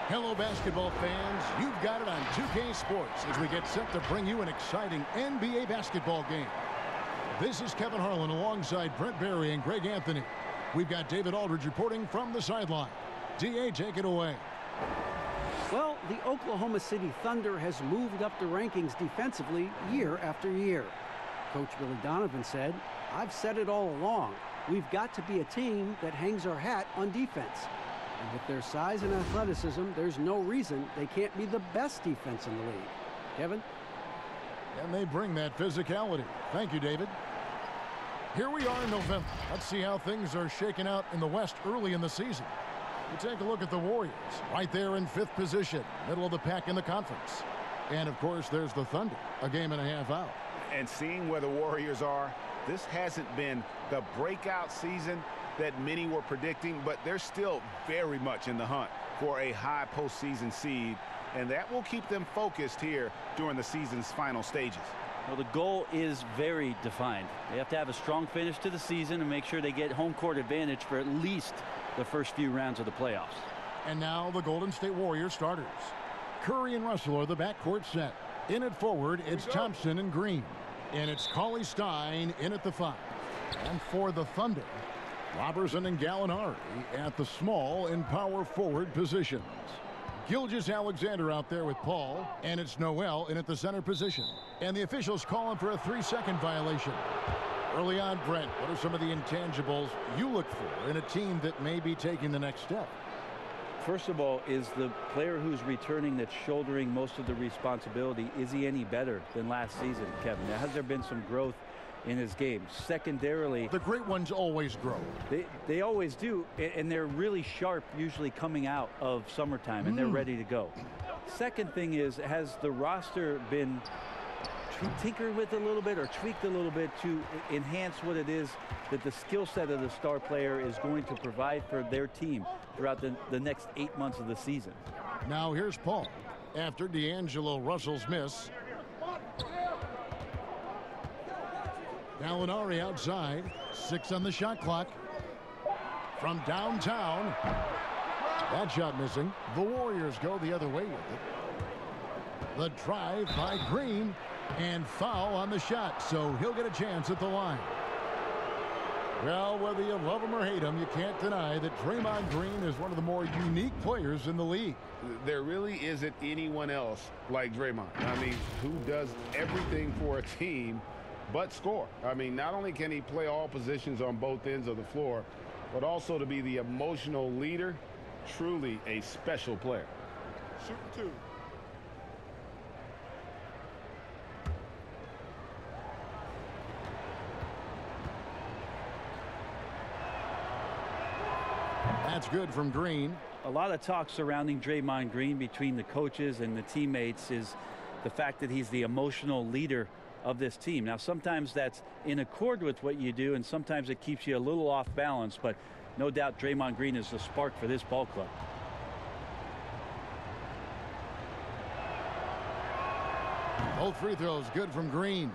Hello, basketball fans. You've got it on 2K Sports as we get set to bring you an exciting NBA basketball game. This is Kevin Harlan alongside Brent Barry and Greg Anthony. We've got David Aldridge reporting from the sideline. DA, take it away. Well, the Oklahoma City Thunder has moved up the rankings defensively year after year. Coach Billy Donovan said, "I've said it all along. We've got to be a team that hangs our hat on defense. And with their size and athleticism, there's no reason they can't be the best defense in the league." Kevin? And they bring that physicality. Thank you, David. Here we are in November. Let's see how things are shaking out in the West early in the season. You take a look at the Warriors, right there in 5th position, middle of the pack in the conference. And, of course, there's the Thunder, a game and a half out. And seeing where the Warriors are, this hasn't been the breakout season that many were predicting, but they're still very much in the hunt for a high postseason seed, and that will keep them focused here during the season's final stages. Well, the goal is very defined. They have to have a strong finish to the season and make sure they get home court advantage for at least the first few rounds of the playoffs. And now the Golden State Warriors starters. Curry and Russell are the backcourt set. In at forward, it's Thompson and Green. And it's Cauley Stein in at the 5. And for the Thunder, Robertson and Gallinari at the small and power forward positions. Gilgeous-Alexander out there with Paul, and it's Noel in at the center position. And the officials call him for a 3-second violation. Early on, Brent, what are some of the intangibles you look for in a team that may be taking the next step? First of all, is the player who's returning that's shouldering most of the responsibility, is he any better than last season, Kevin? Has there been some growth in his game? Secondarily, the great ones always grow. They always do, and they're really sharp usually coming out of summertime, and they're ready to go. Second thing is, has the roster been tinkered with a little bit or tweaked a little bit to enhance what it is that the skill set of the star player is going to provide for their team throughout the next 8 months of the season? Now here's Paul after D'Angelo Russell's miss. Gallinari outside, 6 on the shot clock. From downtown, that shot missing. The Warriors go the other way with it. The drive by Green, and foul on the shot, so he'll get a chance at the line. Well, whether you love him or hate him, you can't deny that Draymond Green is one of the more unique players in the league. There really isn't anyone else like Draymond. I mean, who does everything for a team but score. I mean, not only can he play all positions on both ends of the floor, but also to be the emotional leader. Truly a special player. Shooting 2. That's good from Green. A lot of talk surrounding Draymond Green between the coaches and the teammates is the fact that he's the emotional leader of this team. Now, sometimes that's in accord with what you do, and sometimes it keeps you a little off balance, but no doubt Draymond Green is the spark for this ball club. Both free throws good from Green.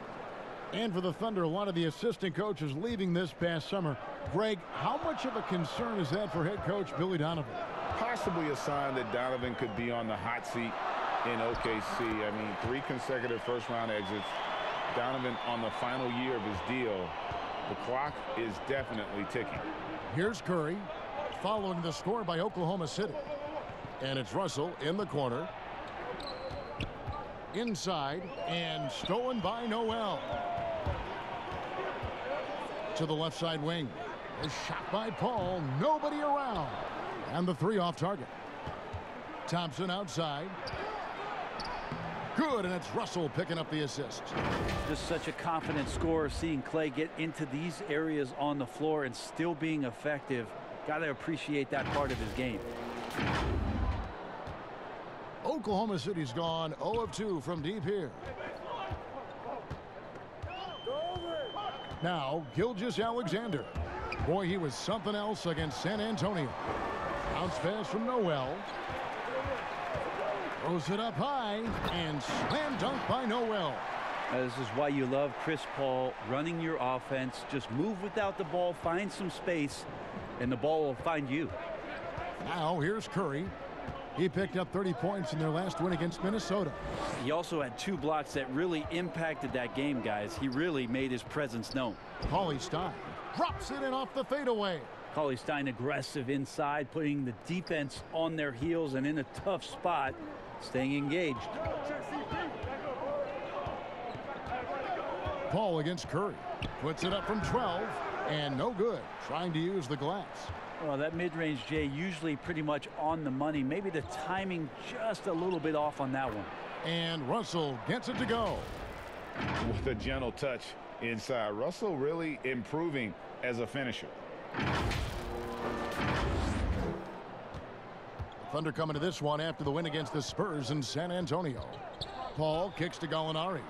And for the Thunder, a lot of the assistant coaches leaving this past summer. Greg, how much of a concern is that for head coach Billy Donovan? Possibly a sign that Donovan could be on the hot seat in OKC. I mean, 3 consecutive first-round exits. Donovan on the final year of his deal. The clock is definitely ticking. Here's Curry following the score by Oklahoma City. And it's Russell in the corner. Inside and stolen by Noel. To the left side wing. A shot by Paul. Nobody around. And the 3 off target. Thompson outside. Good, and it's Russell picking up the assist. Just such a confident scorer, seeing Clay get into these areas on the floor and still being effective. Got to appreciate that part of his game. Oklahoma City's gone 0 of 2 from deep here. Now, Gilgeous-Alexander. Boy, he was something else against San Antonio. Bounce pass from Noel. Throws it up high, and slam dunk by Noel. This is why you love Chris Paul running your offense. Just move without the ball, find some space, and the ball will find you. Now here's Curry. He picked up 30 points in their last win against Minnesota. He also had 2 blocks that really impacted that game, guys. He really made his presence known. Cauley Stein drops it in off the fadeaway. Cauley Stein aggressive inside, putting the defense on their heels and in a tough spot, staying engaged. Paul against Curry. Puts it up from 12 and no good. Trying to use the glass. Well, that mid-range, Jay, usually pretty much on the money. Maybe the timing just a little bit off on that one. And Russell gets it to go. With a gentle touch inside. Russell really improving as a finisher. Thunder coming to this one after the win against the Spurs in San Antonio. Paul kicks to Gallinari.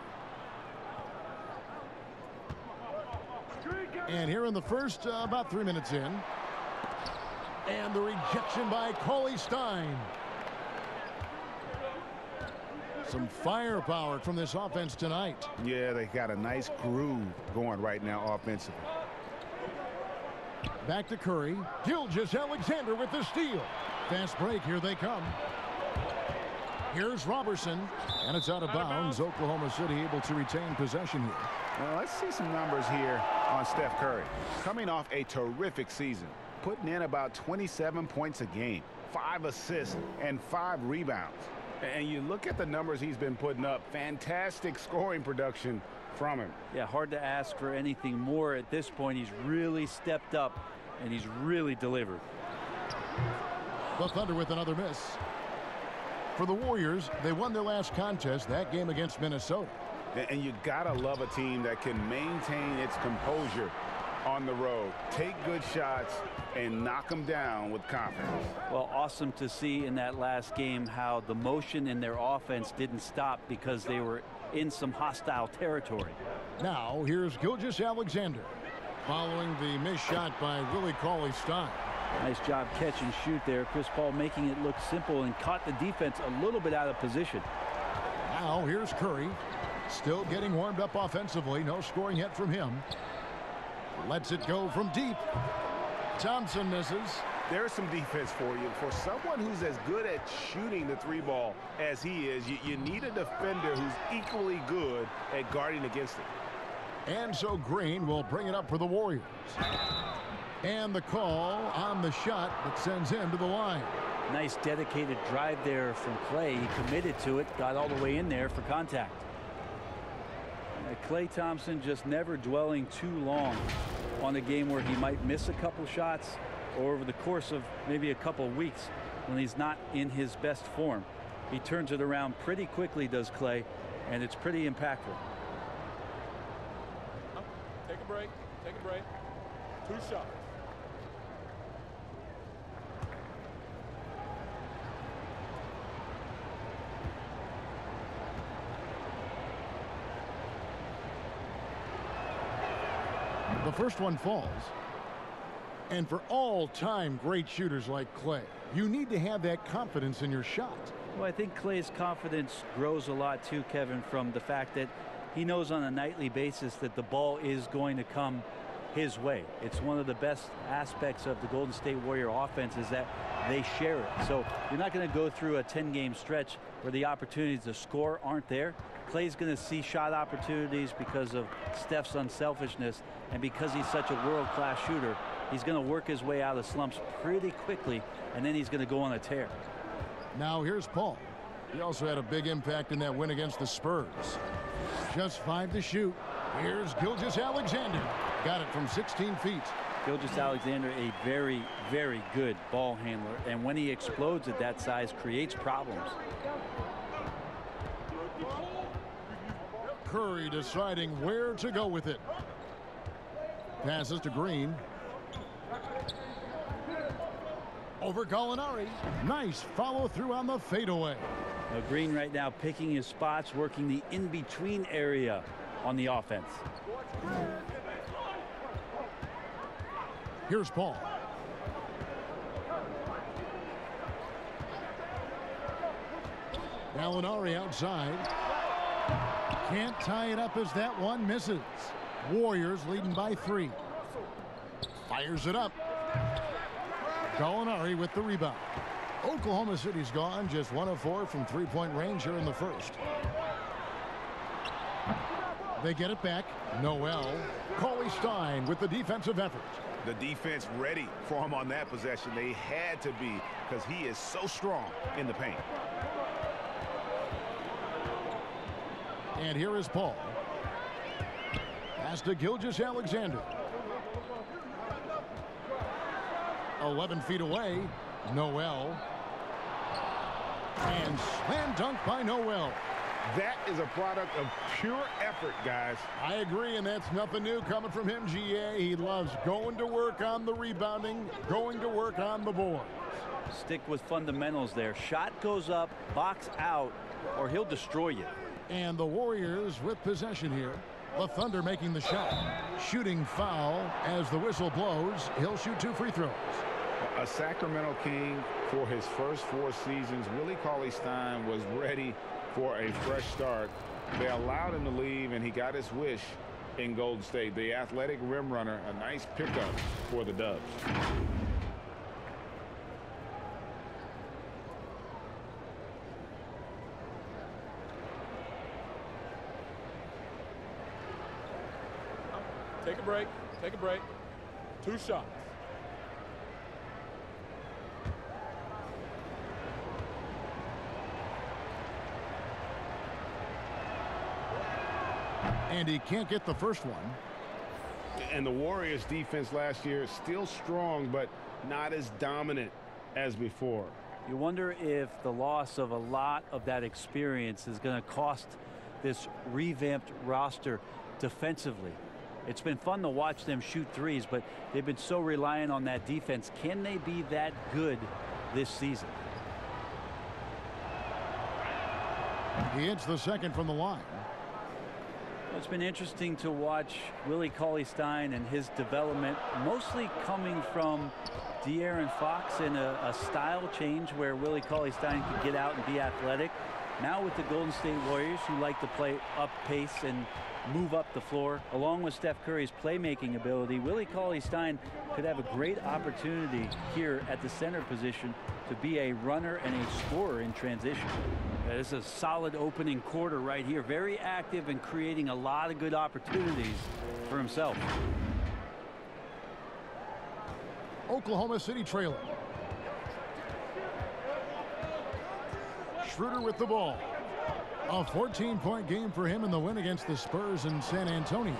And here in the first, about 3 minutes in. And the rejection by Cauley Stein. Some firepower from this offense tonight. Yeah, they got a nice groove going right now offensively. Back to Curry. Gilgeous-Alexander with the steal. Fast break. Here they come. Here's Robertson. And it's out of bounds. Oklahoma City able to retain possession here. Well, let's see some numbers here on Steph Curry. Coming off a terrific season. Putting in about 27 points a game, 5 assists, and 5 rebounds. And you look at the numbers he's been putting up, fantastic scoring production from him. Yeah, hard to ask for anything more at this point. He's really stepped up, and he's really delivered. The Thunder with another miss. For the Warriors, they won their last contest, that game against Minnesota. And you gotta love a team that can maintain its composure on the road, take good shots, and knock them down with confidence. Well, awesome to see in that last game how the motion in their offense didn't stop because they were in some hostile territory. Now, here's Gilgeous-Alexander following the missed shot by Willie Cauley Stein. Nice job catch and shoot there. Chris Paul making it look simple and caught the defense a little bit out of position. Now, here's Curry. Still getting warmed up offensively. No scoring yet from him. Lets it go from deep. Thompson misses. There's some defense for you. For someone who's as good at shooting the 3-ball as he is, you need a defender who's equally good at guarding against it. And so Green will bring it up for the Warriors. And the call on the shot that sends him to the line. Nice dedicated drive there from Klay. He committed to it, got all the way in there for contact. Klay Thompson just never dwelling too long on a game where he might miss a couple shots or over the course of maybe a couple weeks when he's not in his best form. He turns it around pretty quickly, does Klay, and it's pretty impactful. Take a break. Take a break. 2 shots. The first one falls. And for all-time great shooters like Klay, you need to have that confidence in your shot. Well, I think Klay's confidence grows a lot too, Kevin, from the fact that he knows on a nightly basis that the ball is going to come his way. It's one of the best aspects of the Golden State Warrior offense is that they share it. So you're not going to go through a 10-game stretch where the opportunities to score aren't there. Klay's going to see shot opportunities because of Steph's unselfishness, and because he's such a world-class shooter, he's going to work his way out of slumps pretty quickly, and then he's going to go on a tear. Now here's Paul. He also had a big impact in that win against the Spurs. Just 5 to shoot. Here's Gilgeous-Alexander. Got it from 16 feet. Gilgeous-Alexander, a very, very good ball handler, and when he explodes at that size, creates problems. Curry deciding where to go with it. Passes to Green. Over Gallinari. Nice follow through on the fadeaway. Now Green right now picking his spots, working the in-between area on the offense. Here's Paul. Gallinari outside. Can't tie it up as that one misses. Warriors leading by 3. Fires it up. Gallinari with the rebound. Oklahoma City's gone just 1 of 4 from three-point range here in the first. They get it back. Noel. Cauley Stein with the defensive effort. The defense ready for him on that possession. They had to be, because he is so strong in the paint. And here is Paul. Pass to Gilgeous-Alexander. 11 feet away. Noel. And slam dunk by Noel. That is a product of pure effort, guys. I agree, and that's nothing new coming from him, GA. He loves going to work on the rebounding, going to work on the boards. Stick with fundamentals there. Shot goes up, box out, or he'll destroy you. And the Warriors with possession here. The Thunder making the shot. Shooting foul as the whistle blows. He'll shoot 2 free throws. A Sacramento King for his first 4 seasons. Willie Cauley-Stein was ready for a fresh start. They allowed him to leave, and he got his wish in Golden State. The athletic rim runner, a nice pickup for the Dubs. Take a break. Take a break. 2 shots. And he can't get the first one. And the Warriors defense last year still strong, but not as dominant as before. You wonder if the loss of a lot of that experience is going to cost this revamped roster defensively. It's been fun to watch them shoot threes, but they've been so reliant on that defense. Can they be that good this season? He hits the second from the line. It's been interesting to watch Willie Cauley-Stein and his development, mostly coming from De'Aaron Fox in a style change where Willie Cauley-Stein could get out and be athletic. Now with the Golden State Warriors, who like to play up pace and move up the floor, along with Steph Curry's playmaking ability, Willie Cauley-Stein could have a great opportunity here at the center position to be a runner and a scorer in transition. This is a solid opening quarter right here. Very active and creating a lot of good opportunities for himself. Oklahoma City trailing. Schroeder with the ball. A 14-point game for him in the win against the Spurs in San Antonio.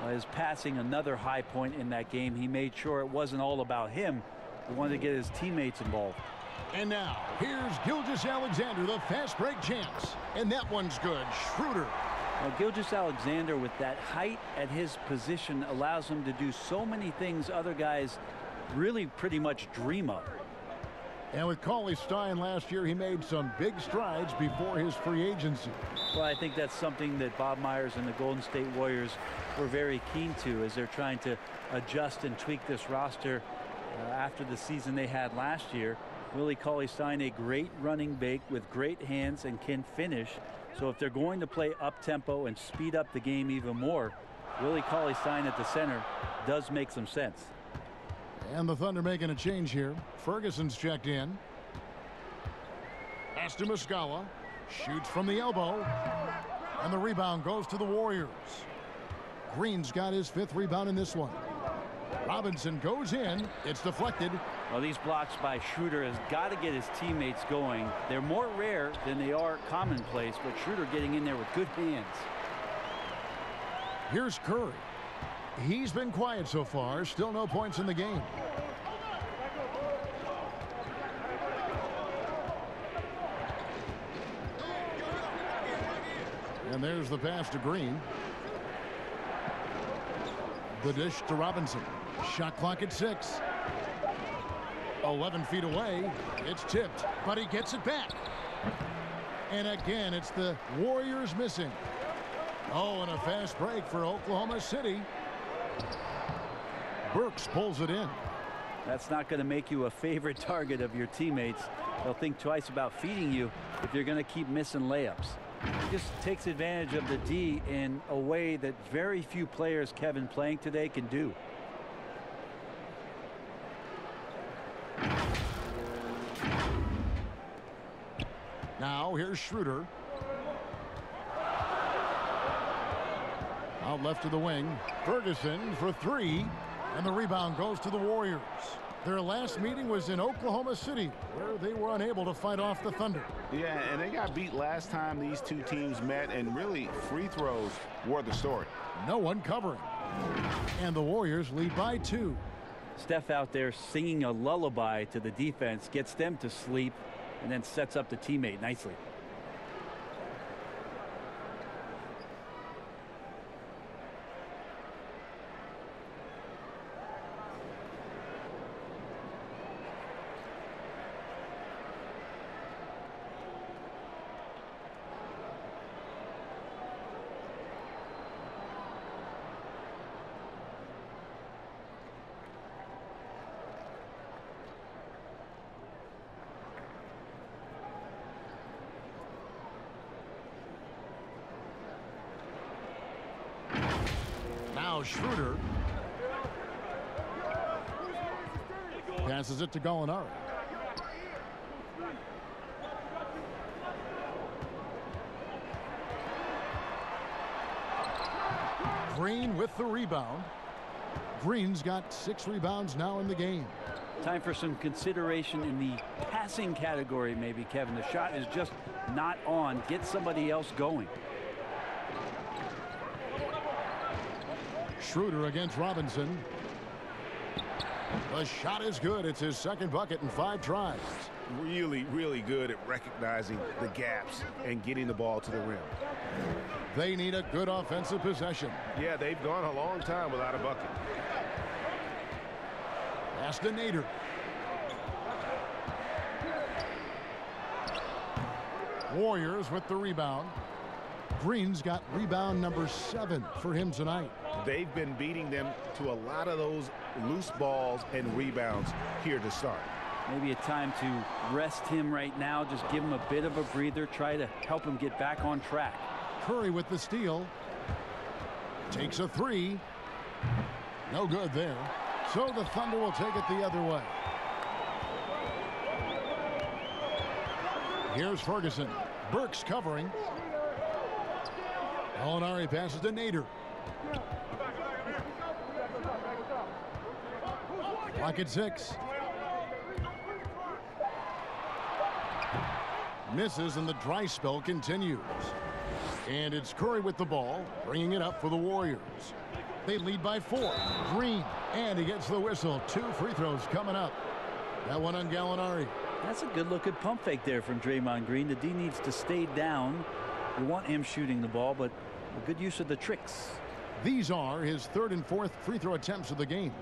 His passing, another high point in that game. He made sure it wasn't all about him. He wanted to get his teammates involved. And now, here's Gilgeous-Alexander, the fast break champs. And that one's good. Schroeder. Well, Gilgeous-Alexander, with that height at his position, allows him to do so many things other guys really pretty much dream of. And with Cauley-Stein last year, he made some big strides before his free agency. Well, I think that's something that Bob Myers and the Golden State Warriors were very keen to as they're trying to adjust and tweak this roster after the season they had last year. Willie Cauley-Stein, a great running big with great hands and can finish. So if they're going to play up-tempo and speed up the game even more, Willie Cauley-Stein at the center does make some sense. And the Thunder making a change here. Ferguson's checked in. Pass to Muscala. Shoots from the elbow. And the rebound goes to the Warriors. Green's got his 5th rebound in this one. Robinson goes in. It's deflected. Well, these blocks by Schroeder has got to get his teammates going. They're more rare than they are commonplace, but Schroeder getting in there with good hands. Here's Curry. He's been quiet so far. Still no points in the game. And there's the pass to Green. The dish to Robinson. Shot clock at 6. 11 feet away. It's tipped, but he gets it back. And again, it's the Warriors missing. Oh, and a fast break for Oklahoma City. Burks pulls it in. That's not going to make you a favorite target of your teammates. They'll think twice about feeding you if you're going to keep missing layups. He just takes advantage of the D in a way that very few players, Kevin, playing today can do. Now here's Schroeder. Out left to the wing. Ferguson for three. And the rebound goes to the Warriors. Their last meeting was in Oklahoma City, where they were unable to fight off the Thunder. Yeah, and they got beat last time these two teams met, and really free throws were the story. No one covering. And the Warriors lead by 2. Steph out there singing a lullaby to the defense, gets them to sleep, and then sets up the teammate nicely. Now Schroeder passes it to Gallinari. Green with the rebound. Green's got 6 rebounds now in the game. Time for some consideration in the passing category, maybe, Kevin. The shot is just not on. Get somebody else going. Schroeder against Robinson. The shot is good. It's his second bucket in 5 tries. Really, really good at recognizing the gaps and getting the ball to the rim. They need a good offensive possession. Yeah, they've gone a long time without a bucket. Pass to Nader. Warriors with the rebound. Green's got rebound number 7 for him tonight. They've been beating them to a lot of those loose balls and rebounds here to start. Maybe a time to rest him right now. Just give him a bit of a breather. Try to help him get back on track. Curry with the steal. Takes a 3. No good there. So the Thunder will take it the other way. Here's Ferguson. Burks covering. Gallinari passes to Nader. Clock at 6. Misses and the dry spell continues. And it's Curry with the ball, bringing it up for the Warriors. They lead by 4. Green, and he gets the whistle. 2 free throws coming up. That one on Gallinari. That's a good-looking pump fake there from Draymond Green. The D needs to stay down. We want him shooting the ball, but a good use of the tricks. These are his 3rd and 4th free throw attempts of the game.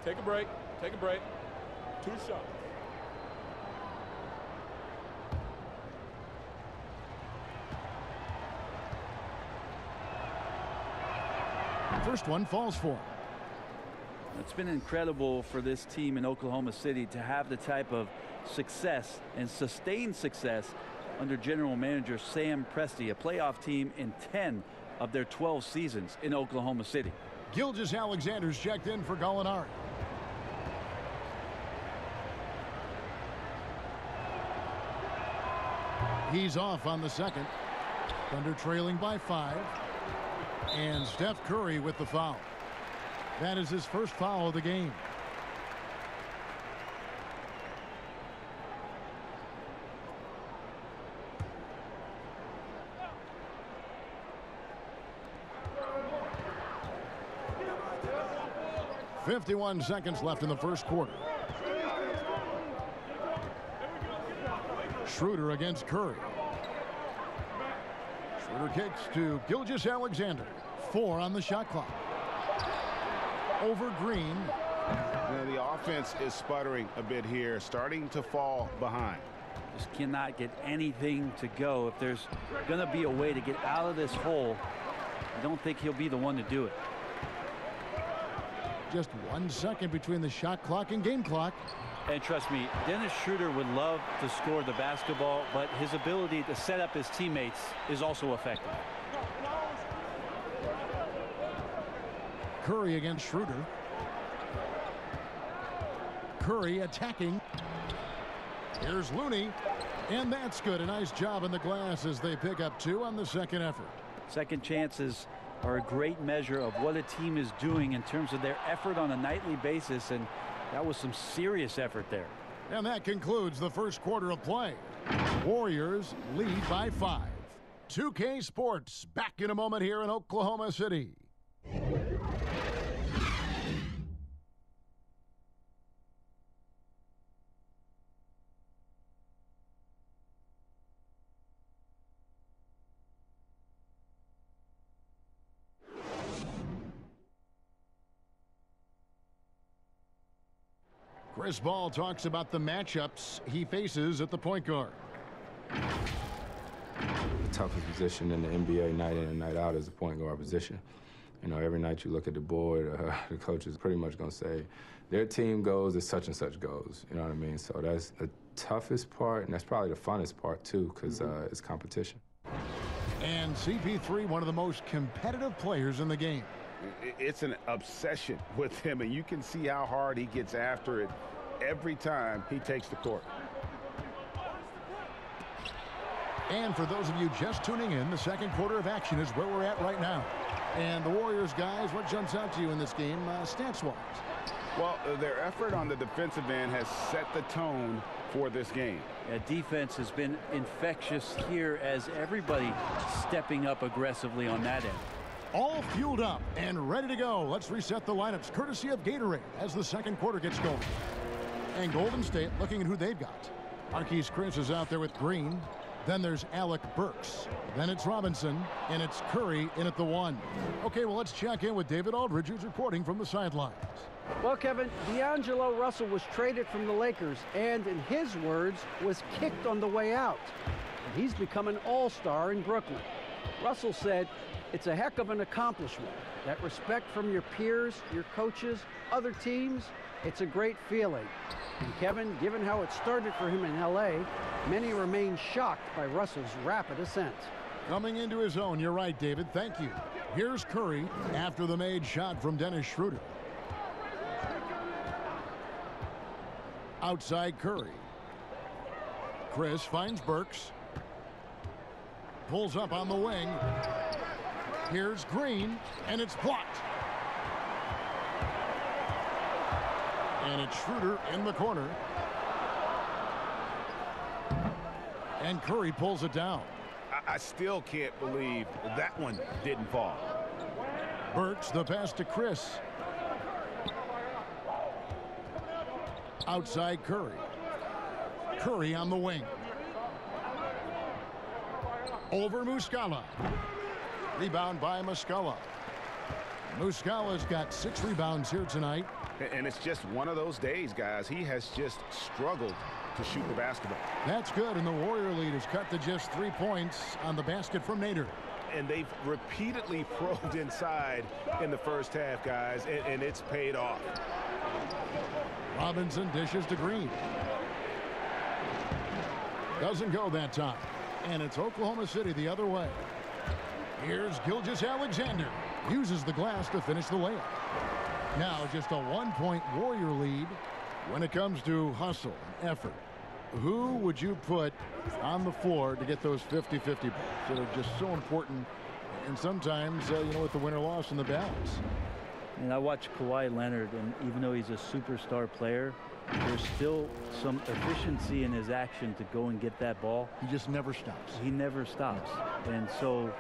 Take a break. Take a break. 2 shots. First one falls for him. It's been incredible for this team in Oklahoma City to have the type of success and sustained success under general manager Sam Presti, a playoff team in 10 of their 12 seasons in Oklahoma City. Gilgeous-Alexander's checked in for Gallinari. He's off on the second. Thunder trailing by 5. And Steph Curry with the foul. That is his first foul of the game. .51 seconds left in the first quarter. Schroeder against Curry. Schroeder kicks to Gilgeous-Alexander. 4 on the shot clock. Over Green. Now the offense is sputtering a bit here, starting to fall behind. Just cannot get anything to go. If there's going to be a way to get out of this hole, I don't think he'll be the one to do it. Just 1 second between the shot clock and game clock. And trust me, Dennis Schroeder would love to score the basketball, but his ability to set up his teammates is also effective. Curry against Schroeder. Curry attacking. Here's Looney. And that's good. A nice job in the glass as they pick up 2 on the second effort. Second chances are a great measure of what a team is doing in terms of their effort on a nightly basis, and that was some serious effort there. And that concludes the first quarter of play. Warriors lead by 5. 2K Sports back in a moment here in Oklahoma City. Chris Ball talks about the matchups he faces at the point guard. The toughest position in the NBA night in and night out is the point guard position. You know, every night you look at the board, the coach is pretty much going to say, their team goes as such and such goes. You know what I mean? So that's the toughest part, and that's probably the funnest part, too, because it's competition. And CP3, one of the most competitive players in the game. It's an obsession with him, and you can see how hard he gets after it every time he takes the court. And for those of you just tuning in, the second quarter of action is where we're at right now. And the Warriors, guys, what jumps out to you in this game, stats-wise? Well, their effort on the defensive end has set the tone for this game. Yeah, defense has been infectious here as everybody stepping up aggressively on that end. All fueled up and ready to go. Let's reset the lineups courtesy of Gatorade as the second quarter gets going. And Golden State looking at who they've got. Marquise Chris is out there with Green. Then there's Alec Burks. Then it's Robinson. And it's Curry in at the 1. Okay, well, let's check in with David Aldridge, who's reporting from the sidelines. Well, Kevin, D'Angelo Russell was traded from the Lakers and, in his words, was kicked on the way out. And he's become an all-star in Brooklyn. Russell said, "It's a heck of an accomplishment. That respect from your peers, your coaches, other teams, it's a great feeling." And Kevin, given how it started for him in LA, many remain shocked by Russell's rapid ascent. Coming into his own, you're right, David. Thank you. Here's Curry after the made shot from Dennis Schroeder. Outside Curry. Chris finds Burks. Pulls up on the wing. Here's Green, and it's blocked. And it's Schroeder in the corner. And Curry pulls it down. I still can't believe that one didn't fall. Burks, the pass to Chris. Outside Curry. Curry on the wing. Over Muscala. Rebound by Muscala. Muscala's got 6 rebounds here tonight. And it's just one of those days, guys. He has just struggled to shoot the basketball. That's good, and the Warrior lead is cut to just 3 points on the basket from Nader. And they've repeatedly probed inside in the first half, guys, and it's paid off. Robinson dishes to Green. Doesn't go that time. And it's Oklahoma City the other way. Here's Gilgeous-Alexander. Uses the glass to finish the layup. Now just a 1-point Warrior lead when it comes to hustle and effort. Who would you put on the floor to get those 50-50 balls that are just so important? And sometimes, you know, with the win or loss in the balance. And I watch Kawhi Leonard, and even though he's a superstar player, there's still some efficiency in his action to go and get that ball. He just never stops. He never stops. And so,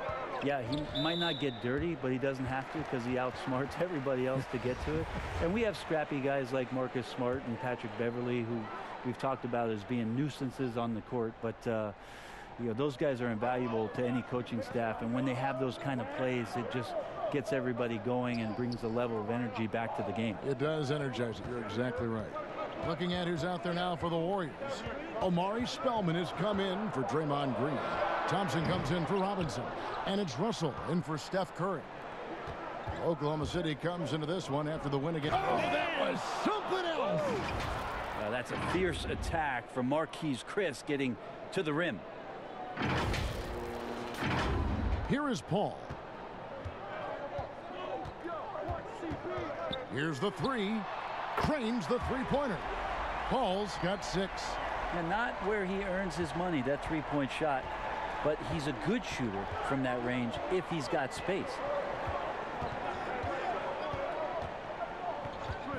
yeah, he might not get dirty, but he doesn't have to because he outsmarts everybody else to get to it. And we have scrappy guys like Marcus Smart and Patrick Beverly, who we've talked about as being nuisances on the court. But, you know, those guys are invaluable to any coaching staff. And when they have those kind of plays, it just gets everybody going and brings a level of energy back to the game. It does energize it. You're exactly right. Looking at who's out there now for the Warriors. Omari Spellman has come in for Draymond Green. Thompson comes in for Robinson. And it's Russell in for Steph Curry. Oklahoma City comes into this one after the win again. Oh, that was something else. That's a fierce attack from Marquise Chris getting to the rim. Here is Paul. Here's the 3. Cranes the 3-pointer. Paul's got 6. And not where he earns his money, that three-point shot. But he's a good shooter from that range if he's got space.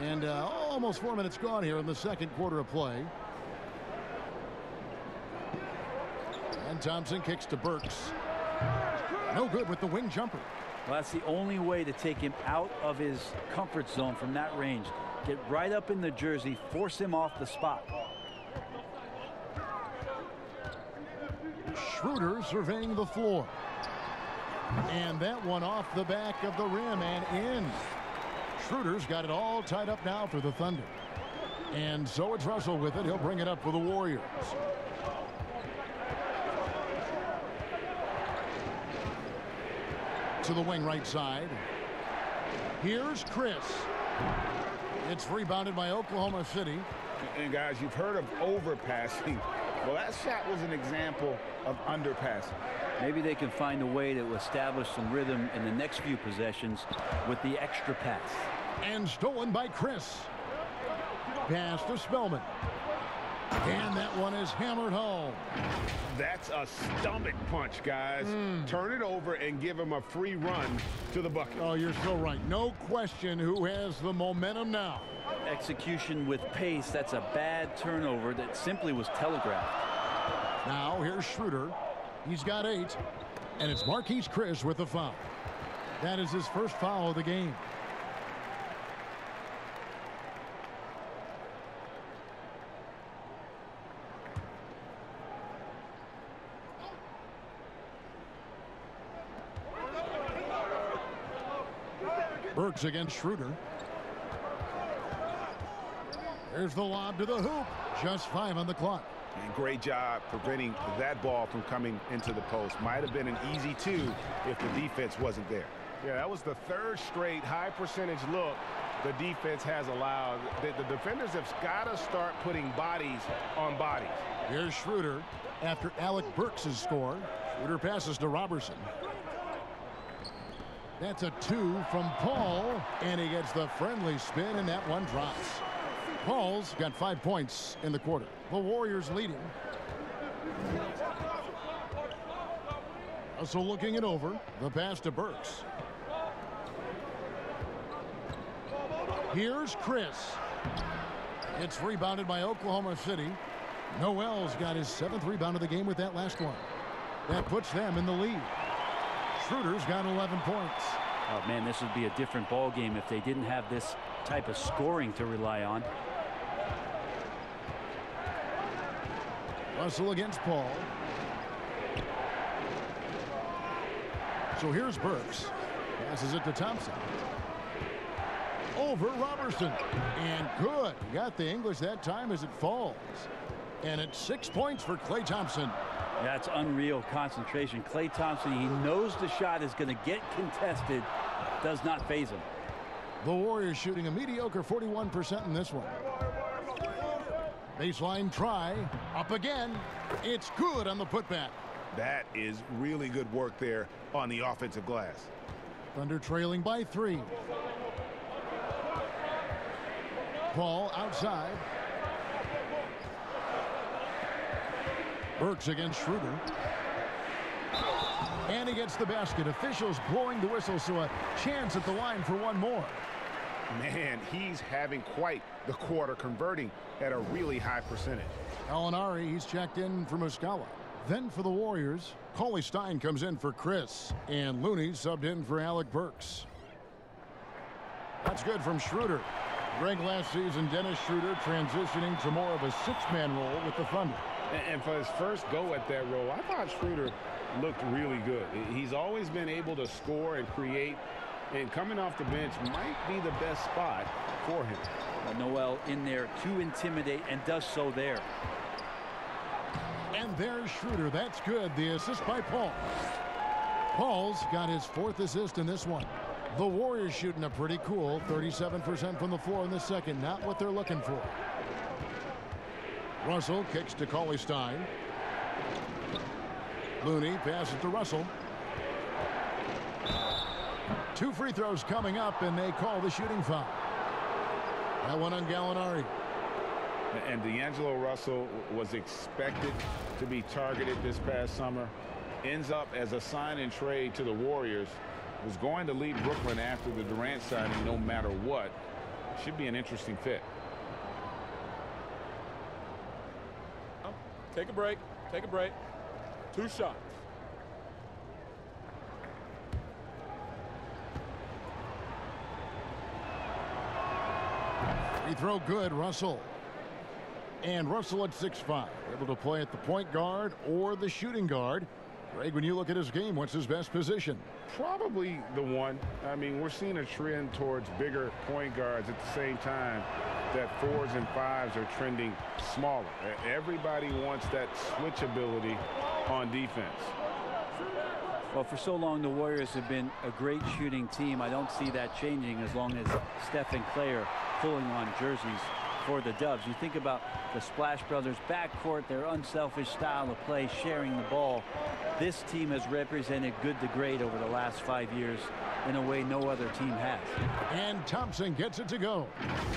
And almost 4 minutes gone here in the second quarter of play. And Thompson kicks to Burks. No good with the wing jumper. Well, that's the only way to take him out of his comfort zone from that range. Get right up in the jersey, force him off the spot. Schroeder surveying the floor. And that one off the back of the rim and in. Schroeder's got it all tied up now for the Thunder. And so it's Russell with it. He'll bring it up for the Warriors. To the wing right side. Here's Chris. It's rebounded by Oklahoma City. And guys, you've heard of overpassing. Well, that shot was an example of underpassing. Maybe they can find a way to establish some rhythm in the next few possessions with the extra pass. And stolen by Chris. Pass to Spellman. And that one is hammered home. That's a stomach punch, guys. Turn it over and give him a free run to the bucket. Oh, you're so right. No question who has the momentum now. Execution with pace. That's a bad turnover that simply was telegraphed. Now here's Schroeder. He's got 8. And it's Marquise Chris with the foul. That is his first foul of the game. Burks against Schroeder. There's the lob to the hoop. Just 5 on the clock. And great job preventing that ball from coming into the post. Might have been an easy 2 if the defense wasn't there. Yeah, that was the 3rd straight high percentage look the defense has allowed. The defenders have got to start putting bodies on bodies. Here's Schroeder after Alec Burks' score. Schroeder passes to Robertson. That's a 2 from Paul, and he gets the friendly spin, and that one drops. Paul's got 5 points in the quarter. The Warriors leading. Russell looking it over. The pass to Burks. Here's Chris. It's rebounded by Oklahoma City. Noel's got his 7th rebound of the game with that last one. That puts them in the lead. Schroeder's got 11 points. Oh, man, this would be a different ball game if they didn't have this type of scoring to rely on. Russell against Paul. So here's Burks. Passes it to Thompson. Over Robertson. And good. Got the English that time as it falls. And it's 6 points for Klay Thompson. That's unreal concentration. Klay Thompson, he knows the shot is going to get contested. Does not faze him. The Warriors shooting a mediocre 41% in this one. Baseline try. Up again. It's good on the putback. That is really good work there on the offensive glass. Thunder trailing by 3. Paul outside. Burks against Schroeder. And he gets the basket. Officials blowing the whistle, so a chance at the line for one more. Man, he's having quite the quarter, converting at a really high percentage. Alinari, he's checked in for Muscala. Then for the Warriors, Cauley Stein comes in for Chris. And Looney subbed in for Alec Burks. That's good from Schroeder. Greg, last season, Dennis Schroeder transitioning to more of a 6-man role with the Thunder. And for his first go at that role, I thought Schroeder looked really good. He's always been able to score and create, and coming off the bench might be the best spot for him. Noel in there to intimidate, and does so there. And there's Schroeder. That's good. The assist by Paul. Paul's got his 4th assist in this one. The Warriors shooting a pretty cool 37% from the floor in the second. Not what they're looking for. Russell kicks to Cauley Stein. Looney passes to Russell. 2 free throws coming up, and they call the shooting foul. That one on Gallinari. And D'Angelo Russell was expected to be targeted this past summer. Ends up as a sign and trade to the Warriors. Was going to leave Brooklyn after the Durant signing no matter what. Should be an interesting fit. Take a break. Take a break. 2 shots. Free throw good, Russell. And Russell at 6'5", able to play at the point guard or the shooting guard. Greg, when you look at his game, what's his best position? Probably the one. I mean, we're seeing a trend towards bigger point guards at the same time that 4s and 5s are trending smaller. Everybody wants that switch ability on defense. Well, for so long, the Warriors have been a great shooting team. I don't see that changing as long as Steph and Clay are pulling on jerseys for the Dubs. You think about the Splash Brothers backcourt, their unselfish style of play, sharing the ball. This team has represented good to great over the last 5 years in a way no other team has. And Thompson gets it to go.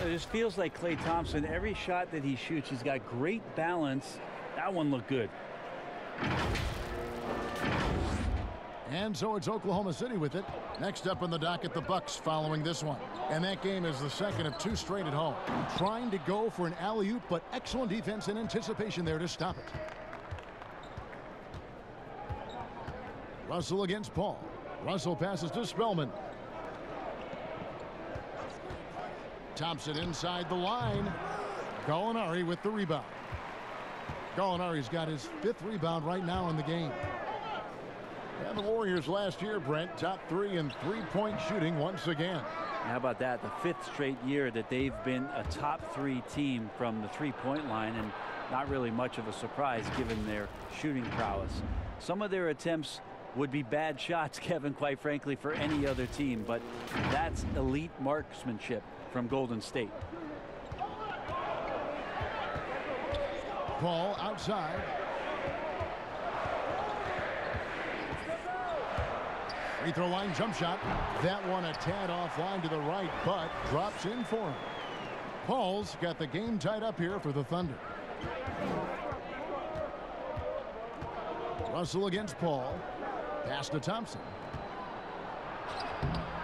It just feels like Klay Thompson. Every shot that he shoots, he's got great balance. That one looked good. And so it's Oklahoma City with it. Next up on the docket, the Bucks following this one. And that game is the second of 2 straight at home. Trying to go for an alley-oop, but excellent defense and anticipation there to stop it. Russell against Paul. Russell passes to Spellman. Thompson inside the line. Gallinari with the rebound. Gallinari's got his 5th rebound right now in the game. And the Warriors last year, Brent, top 3 in three-point shooting once again. How about that? The 5th straight year that they've been a top 3 team from the three-point line, and not really much of a surprise given their shooting prowess. Some of their attempts would be bad shots, Kevin, quite frankly, for any other team, but that's elite marksmanship from Golden State. Paul outside. Free throw line jump shot. That one a tad offline to the right, but drops in for him. Paul's got the game tied up here for the Thunder. Russell against Paul. Pass to Thompson.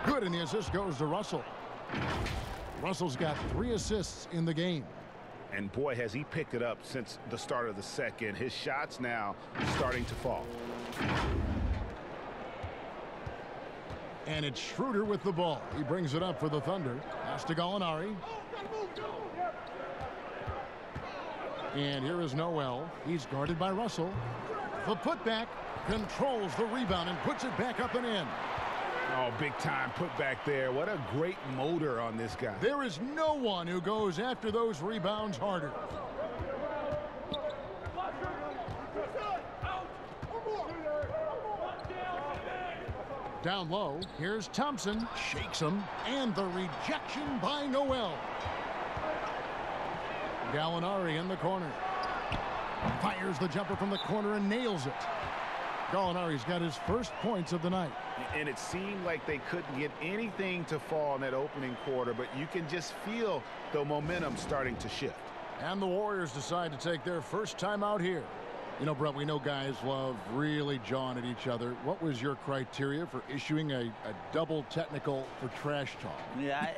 Good, and the assist goes to Russell. Russell's got 3 assists in the game. And boy, has he picked it up since the start of the second. His shots now starting to fall. And it's Schroeder with the ball. He brings it up for the Thunder. Pass to Gallinari. And here is Noel. He's guarded by Russell. The putback controls the rebound and puts it back up and in. Oh, big time putback there. What a great motor on this guy. There is no one who goes after those rebounds harder. Down low, here's Thompson, shakes him, and the rejection by Noel. Gallinari in the corner. Fires the jumper from the corner and nails it. Gallinari's got his first points of the night. And it seemed like they couldn't get anything to fall in that opening quarter, but you can just feel the momentum starting to shift. And the Warriors decide to take their first time out here. You know, Brett, we know guys love really jawing at each other. What was your criteria for issuing a double technical for trash talk? Yeah,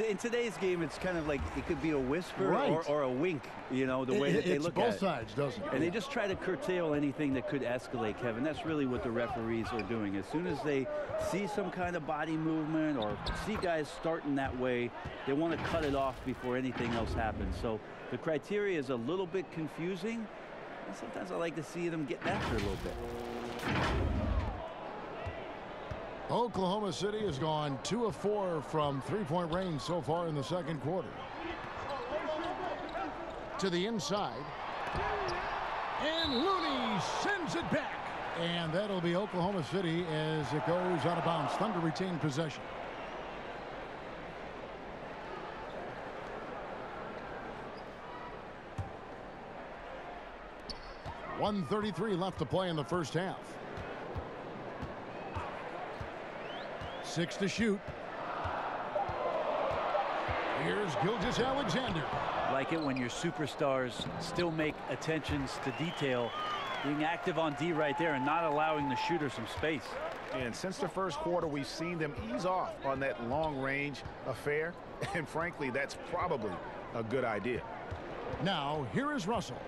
in today's game, it's kind of like it could be a whisper Right. or a wink, you know, the way that they look at it. It's both sides, doesn't it? And they just try to curtail anything that could escalate, Kevin. That's really what the referees are doing. As soon as they see some kind of body movement or see guys starting that way, they want to cut it off before anything else happens. So the criteria is a little bit confusing. And sometimes I like to see them get after a little bit. Oklahoma City has gone 2 of 4 from three-point range so far in the second quarter. To the inside. And Looney sends it back. And that'll be Oklahoma City as it goes out of bounds. Thunder retain possession. .133 left to play in the first half. 6 to shoot. Here's Gilgeous-Alexander. Like it when your superstars still make attentions to detail, being active on D right there and not allowing the shooter some space. And since the first quarter, we've seen them ease off on that long-range affair. And frankly, that's probably a good idea. Now, here is Russell.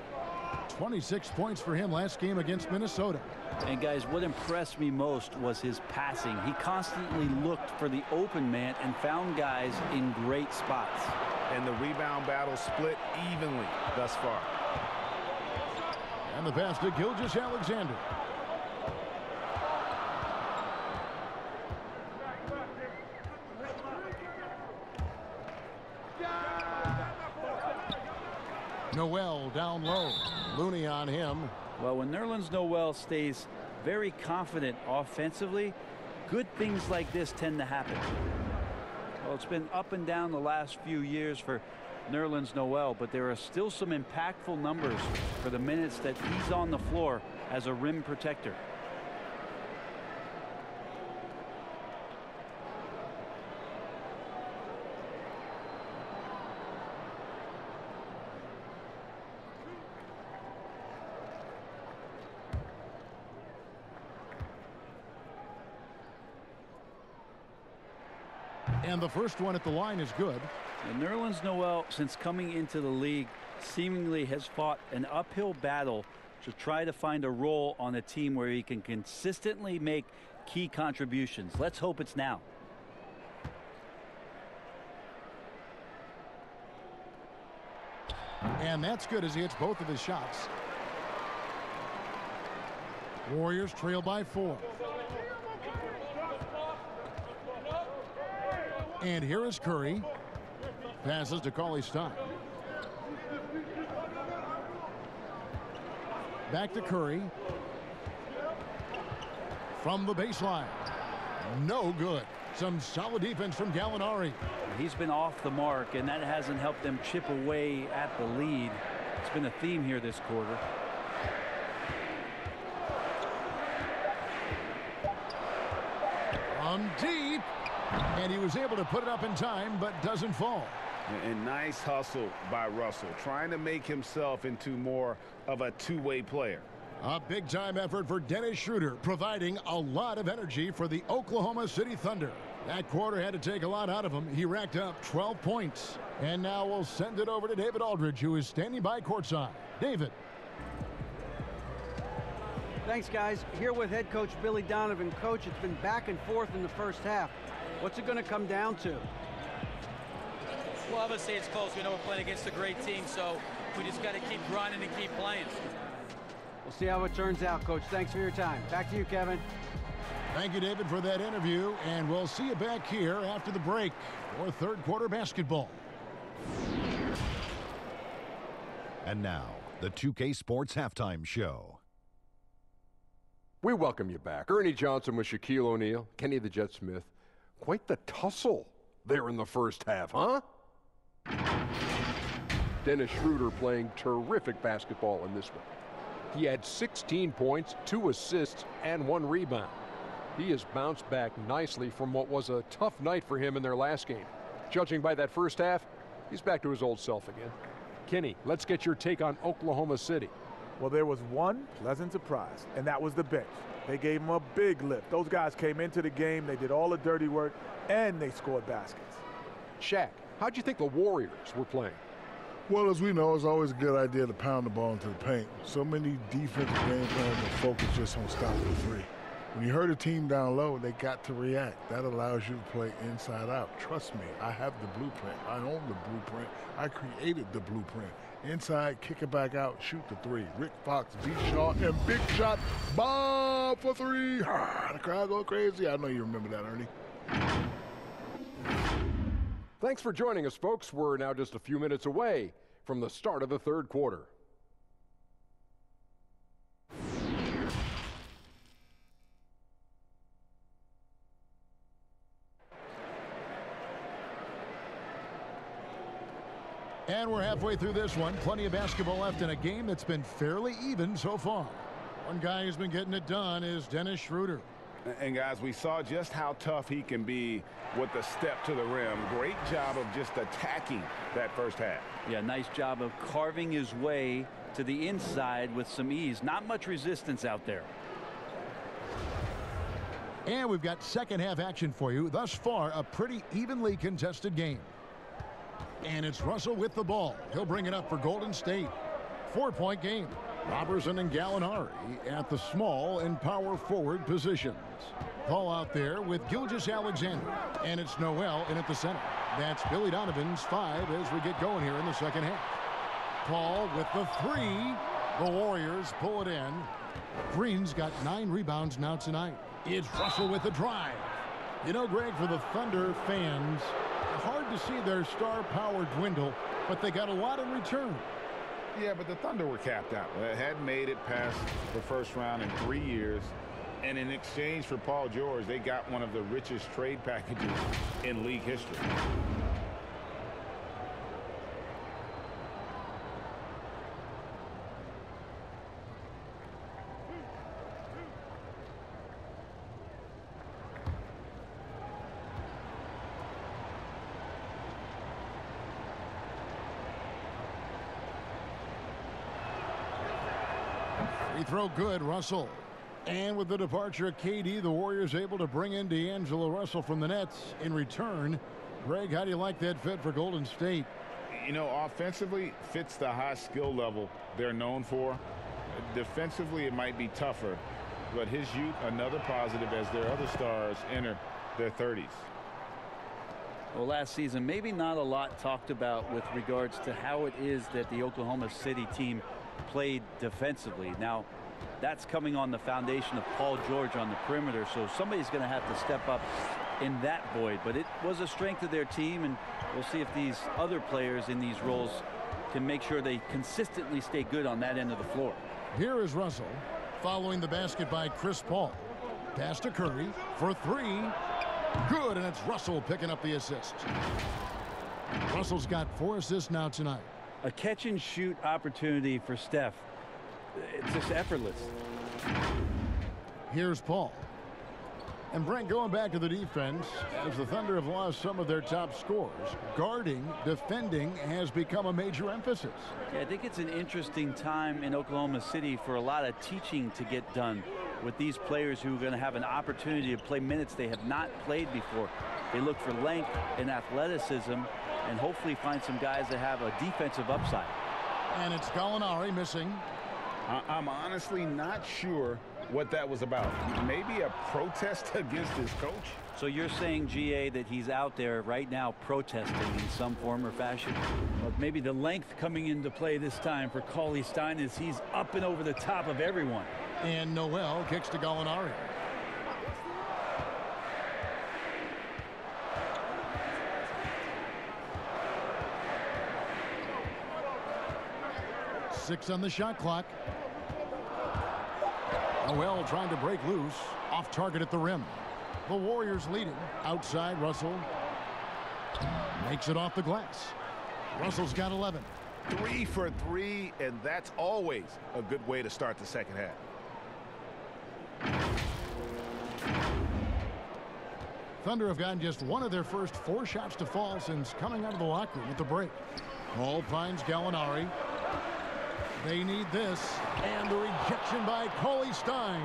26 points for him last game against Minnesota. And guys, what impressed me most was his passing. He constantly looked for the open man and found guys in great spots. And the rebound battle split evenly thus far. And the pass to Gilgeous-Alexander. Noel down low. Looney on him. Well, when Nerlens Noel stays very confident offensively, good things like this tend to happen. Well, it's been up and down the last few years for Nerlens Noel, but there are still some impactful numbers for the minutes that he's on the floor as a rim protector. And the first one at the line is good. And Nerlens Noel, since coming into the league, seemingly has fought an uphill battle to try to find a role on a team where he can consistently make key contributions. Let's hope it's now. And that's good as he hits both of his shots. Warriors trail by 4. And here is Curry. Passes to Cauley-Stein. Back to Curry. From the baseline. No good. Some solid defense from Gallinari. He's been off the mark, and that hasn't helped them chip away at the lead. It's been a theme here this quarter. On deep. And he was able to put it up in time, but doesn't fall. And nice hustle by Russell, trying to make himself into more of a two-way player. A big-time effort for Dennis Schroeder, providing a lot of energy for the Oklahoma City Thunder. That quarter had to take a lot out of him. He racked up 12 points. And now we'll send it over to David Aldridge, who is standing by courtside. David. Thanks, guys. Here with head coach Billy Donovan. Coach, it's been back and forth in the first half. What's it going to come down to? Well, obviously it's close. We know we're playing against a great team, so we just got to keep grinding and keep playing. We'll see how it turns out, Coach. Thanks for your time. Back to you, Kevin. Thank you, David, for that interview, and we'll see you back here after the break for third quarter basketball. And now, the 2K Sports Halftime Show. We welcome you back. Ernie Johnson with Shaquille O'Neal, Kenny the Jet Smith. Quite the tussle there in the first half, huh? Dennis Schroeder playing terrific basketball in this one. He had 16 points, 2 assists, and 1 rebound. He has bounced back nicely from what was a tough night for him in their last game. Judging by that first half, he's back to his old self again. Kenny, let's get your take on Oklahoma City. Well, there was one pleasant surprise, and that was the bench. They gave him a big lift. Those guys came into the game, they did all the dirty work, and they scored baskets. Shaq, how'd you think the Warriors were playing? Well, as we know, it's always a good idea to pound the ball into the paint. So many defensive game plans are focused just on stopping the three. When you hurt a team down low, they got to react. That allows you to play inside out. Trust me, I have the blueprint. I own the blueprint. I created the blueprint. Inside, kick it back out, shoot the three. Rick Fox, beat Shaw, and big shot, Bob for three. The crowd go crazy. I know you remember that, Ernie. Thanks for joining us, folks. We're now just a few minutes away from the start of the third quarter. And we're halfway through this one. Plenty of basketball left in a game that's been fairly even so far. One guy who's been getting it done is Dennis Schroeder. And guys, we saw just how tough he can be with the step to the rim. Great job of just attacking that first half. Yeah, nice job of carving his way to the inside with some ease. Not much resistance out there. And we've got second half action for you. Thus far, a pretty evenly contested game. And it's Russell with the ball. He'll bring it up for Golden State. 4-point game. Robertson and Gallinari at the small and power forward positions. Paul out there with Gilgeous-Alexander. And it's Noel in at the center. That's Billy Donovan's 5 as we get going here in the second half. Paul with the 3. The Warriors pull it in. Green's got 9 rebounds now tonight. It's Russell with the drive. You know, Greg, for the Thunder fans, hard to see their star power dwindle, but they got a lot in return. Yeah, but the Thunder were capped out. They hadn't made it past the first round in 3 years. And in exchange for Paul George, they got one of the richest trade packages in league history. Free throw good, Russell. And with the departure of KD, the Warriors able to bring in D'Angelo Russell from the Nets in return. Greg, how do you like that fit for Golden State? You know, offensively, fits the high skill level they're known for. Defensively, it might be tougher, but his youth, another positive as their other stars enter their 30s. Well, last season, maybe not a lot talked about with regards to how it is that the Oklahoma City team played defensively. Now, that's coming on the foundation of Paul George on the perimeter, so somebody's going to have to step up in that void. But it was a strength of their team, and we'll see if these other players in these roles can make sure they consistently stay good on that end of the floor. Here is Russell following the basket by Chris Paul. Pass to Curry for 3. Good, and it's Russell picking up the assist. Russell's got 4 assists now tonight. A catch and shoot opportunity for Steph. It's just effortless. Here's Paul. And Brent, going back to the defense, as the Thunder have lost some of their top scorers, guarding, defending has become a major emphasis. Yeah, I think it's an interesting time in Oklahoma City for a lot of teaching to get done with these players who are going to have an opportunity to play minutes they have not played before. They look for length and athleticism and hopefully find some guys that have a defensive upside. And it's Gallinari missing. I'm honestly not sure what that was about. Maybe a protest against his coach? So you're saying, GA, that he's out there right now protesting in some form or fashion? Well, maybe the length coming into play this time for Cauley-Stein is he's up and over the top of everyone. And Noel kicks to Gallinari. Six on the shot clock. Noel trying to break loose. Off target at the rim. The Warriors leading. Outside, Russell makes it off the glass. Russell's got 11. 3 for 3, and that's always a good way to start the second half. Thunder have gotten just one of their first 4 shots to fall since coming out of the locker room at the break. Hall finds Gallinari. They need this, and the rejection by Cauley-Stein.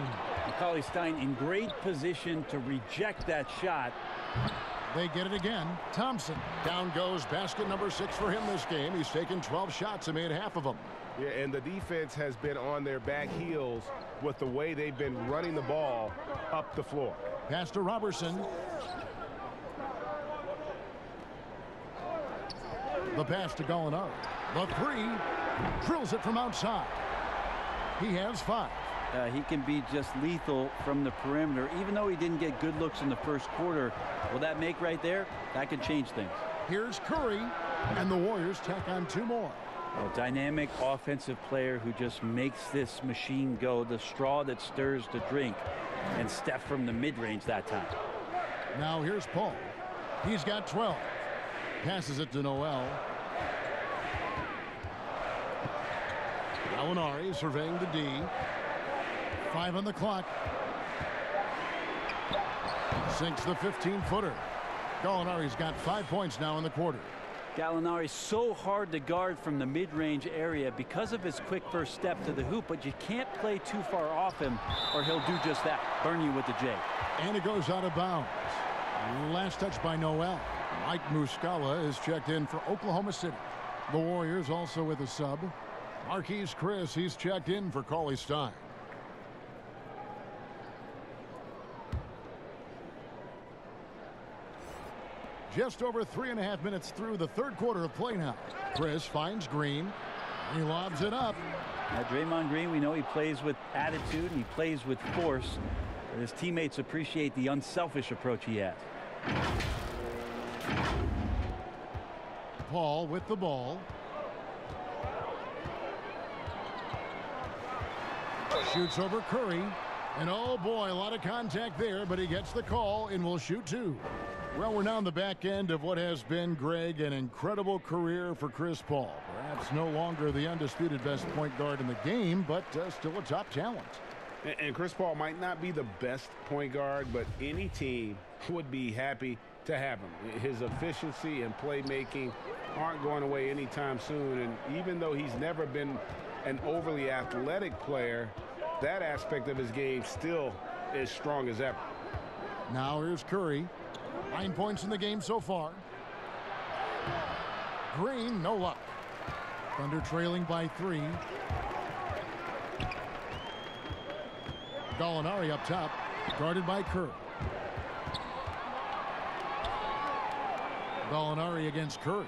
Cauley-Stein in great position to reject that shot. They get it again. Thompson. Down goes basket number 6 for him this game. He's taken 12 shots and made half of them. Yeah, and the defense has been on their back heels with the way they've been running the ball up the floor. Pass to Robertson. The pass to Gallinari. The 3. Drills it from outside. He has 5. He can be just lethal from the perimeter, even though he didn't get good looks in the first quarter. Will that make right there? That could change things. Here's Curry, and the Warriors tack on 2 more. A dynamic offensive player who just makes this machine go, the straw that stirs the drink. And Steph from the mid-range that time. Now here's Paul. He's got 12. Passes it to Noel. Gallinari surveying the D. 5 on the clock. Sinks the 15-footer. Gallinari's got 5 points now in the quarter. Gallinari's so hard to guard from the mid-range area because of his quick first step to the hoop, but you can't play too far off him or he'll do just that, burn you with the J. And it goes out of bounds. Last touch by Noel. Mike Muscala is checked in for Oklahoma City. The Warriors also with a sub. Marquise Chris, he's checked in for Cauley Stein. Just over 3.5 minutes through the third quarter of play now. Chris finds Green. He lobs it up. Now, Draymond Green, we know he plays with attitude and he plays with force. But his teammates appreciate the unselfish approach he has. Paul with the ball. Shoots over Curry. And oh boy, a lot of contact there, but he gets the call and will shoot two. Well, we're now on the back end of what has been, Greg, an incredible career for Chris Paul. Perhaps no longer the undisputed best point guard in the game, but still a top talent. And Chris Paul might not be the best point guard, but any team would be happy to have him. His efficiency and playmaking aren't going away anytime soon. And even though he's never been an overly athletic player, that aspect of his game still is strong as ever. Now here's Curry. 9 points in the game so far. Green, no luck. Thunder trailing by 3. Gallinari up top, guarded by Curry. Gallinari against Curry.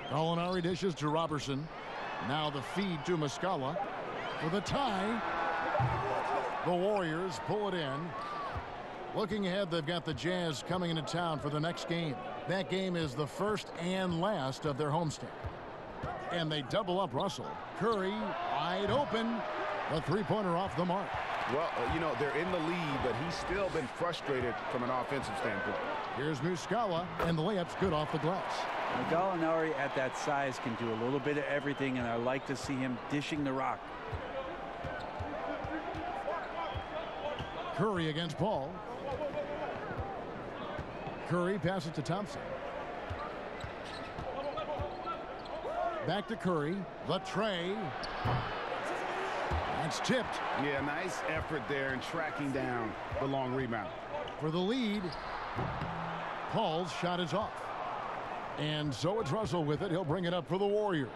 Gallinari dishes to Robertson. Now the feed to Muscala. For the tie. The Warriors pull it in. Looking ahead, they've got the Jazz coming into town for the next game. That game is the first and last of their homestand. And they double up Russell. Curry wide open. The three-pointer off the mark. Well, you know, they're in the lead, but he's still been frustrated from an offensive standpoint. Here's Muscala, and the layup's good off the glass. Now, Gallinari at that size can do a little bit of everything, and I like to see him dishing the rock. Curry against Paul. Curry passes to Thompson. Back to Curry. The tray. That's tipped. Yeah, nice effort there in tracking down the long rebound. For the lead. Paul's shot is off. And so it's Russell with it. He'll bring it up for the Warriors.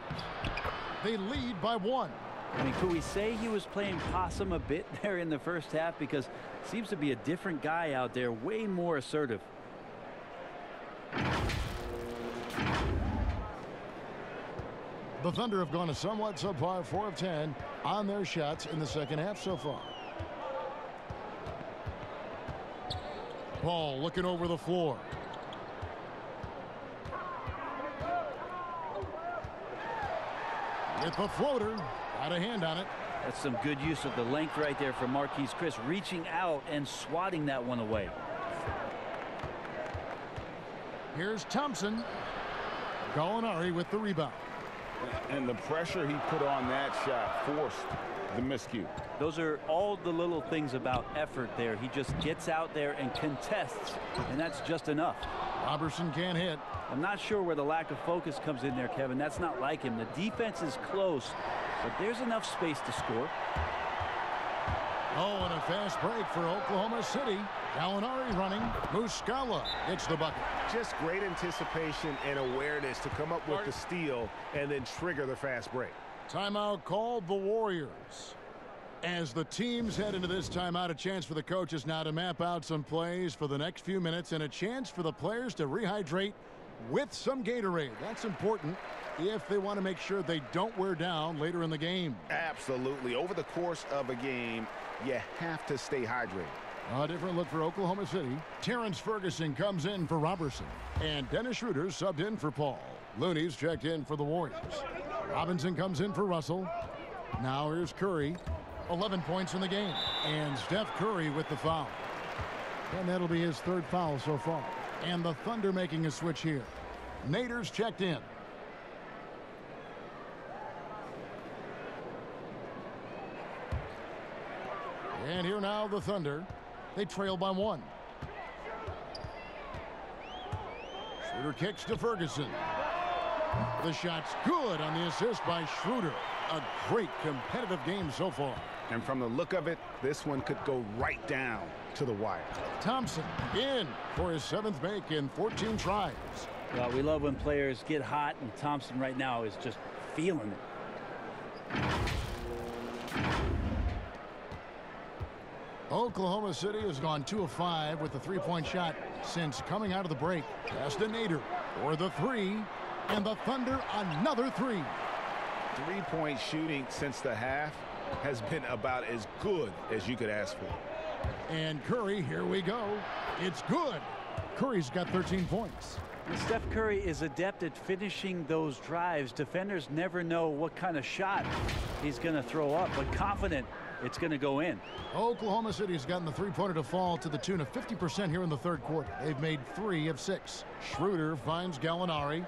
They lead by 1. I mean, could we say he was playing possum a bit there in the first half? Because seems to be a different guy out there, way more assertive. The Thunder have gone a somewhat subpar 4 of 10 on their shots in the second half so far. Paul looking over the floor. With the floater, got a hand on it. That's some good use of the length right there from Marquise Chris, reaching out and swatting that one away. Here's Thompson. Gallinari with the rebound. And the pressure he put on that shot forced the miscue. Those are all the little things about effort there. He just gets out there and contests, and that's just enough. Robertson can't hit. I'm not sure where the lack of focus comes in there, Kevin. That's not like him. The defense is close, but there's enough space to score. Oh, and a fast break for Oklahoma City. Gallinari running. Muscala gets the bucket. Just great anticipation and awareness to come up with the steal and then trigger the fast break. Timeout called the Warriors. As the teams head into this timeout, a chance for the coaches now to map out some plays for the next few minutes and a chance for the players to rehydrate with some Gatorade. That's important if they want to make sure they don't wear down later in the game. Absolutely. Over the course of a game, you have to stay hydrated. A different look for Oklahoma City. Terrence Ferguson comes in for Robertson. And Dennis Schroeder subbed in for Paul. Looney's checked in for the Warriors. Robinson comes in for Russell. Now here's Curry. 11 points in the game. And Steph Curry with the foul. And that'll be his third foul so far. And the Thunder making a switch here. Nader's checked in. And here now the Thunder. They trail by 1. Schroeder kicks to Ferguson. The shot's good on the assist by Schroeder. A great competitive game so far. And from the look of it, this one could go right down to the wire. Thompson in for his 7th make in 14 tries. Well, we love when players get hot, and Thompson right now is just feeling it. Oklahoma City has gone 2 of 5 with the 3-point shot since coming out of the break. Pass to Nader for the 3, and the Thunder another 3. 3-point shooting since the half has been about as good as you could ask for. And Curry, here we go. It's good. Curry's got 13 points. And Steph Curry is adept at finishing those drives. Defenders never know what kind of shot he's going to throw up, but confident it's going to go in. Oklahoma City has gotten the 3-pointer to fall to the tune of 50% here in the 3rd quarter. They've made 3 of 6. Schroeder finds Gallinari.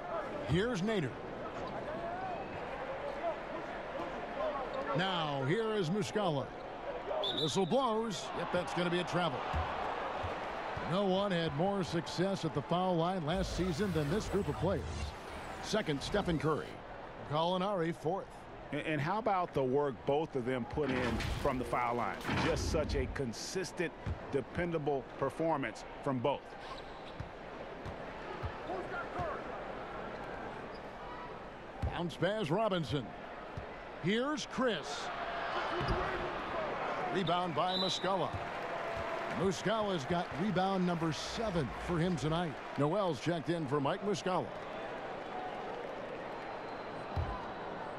Here's Nader. Now, here is Muscala. Whistle blows. Yep, that's going to be a travel. No one had more success at the foul line last season than this group of players. 2nd, Stephen Curry. Gallinari, 4th. And how about the work both of them put in from the foul line? Just such a consistent, dependable performance from both. Bounce pass Robinson. Here's Chris. Rebound by Muscala. Muscala's got rebound number 7 for him tonight. Noel's checked in for Mike Muscala.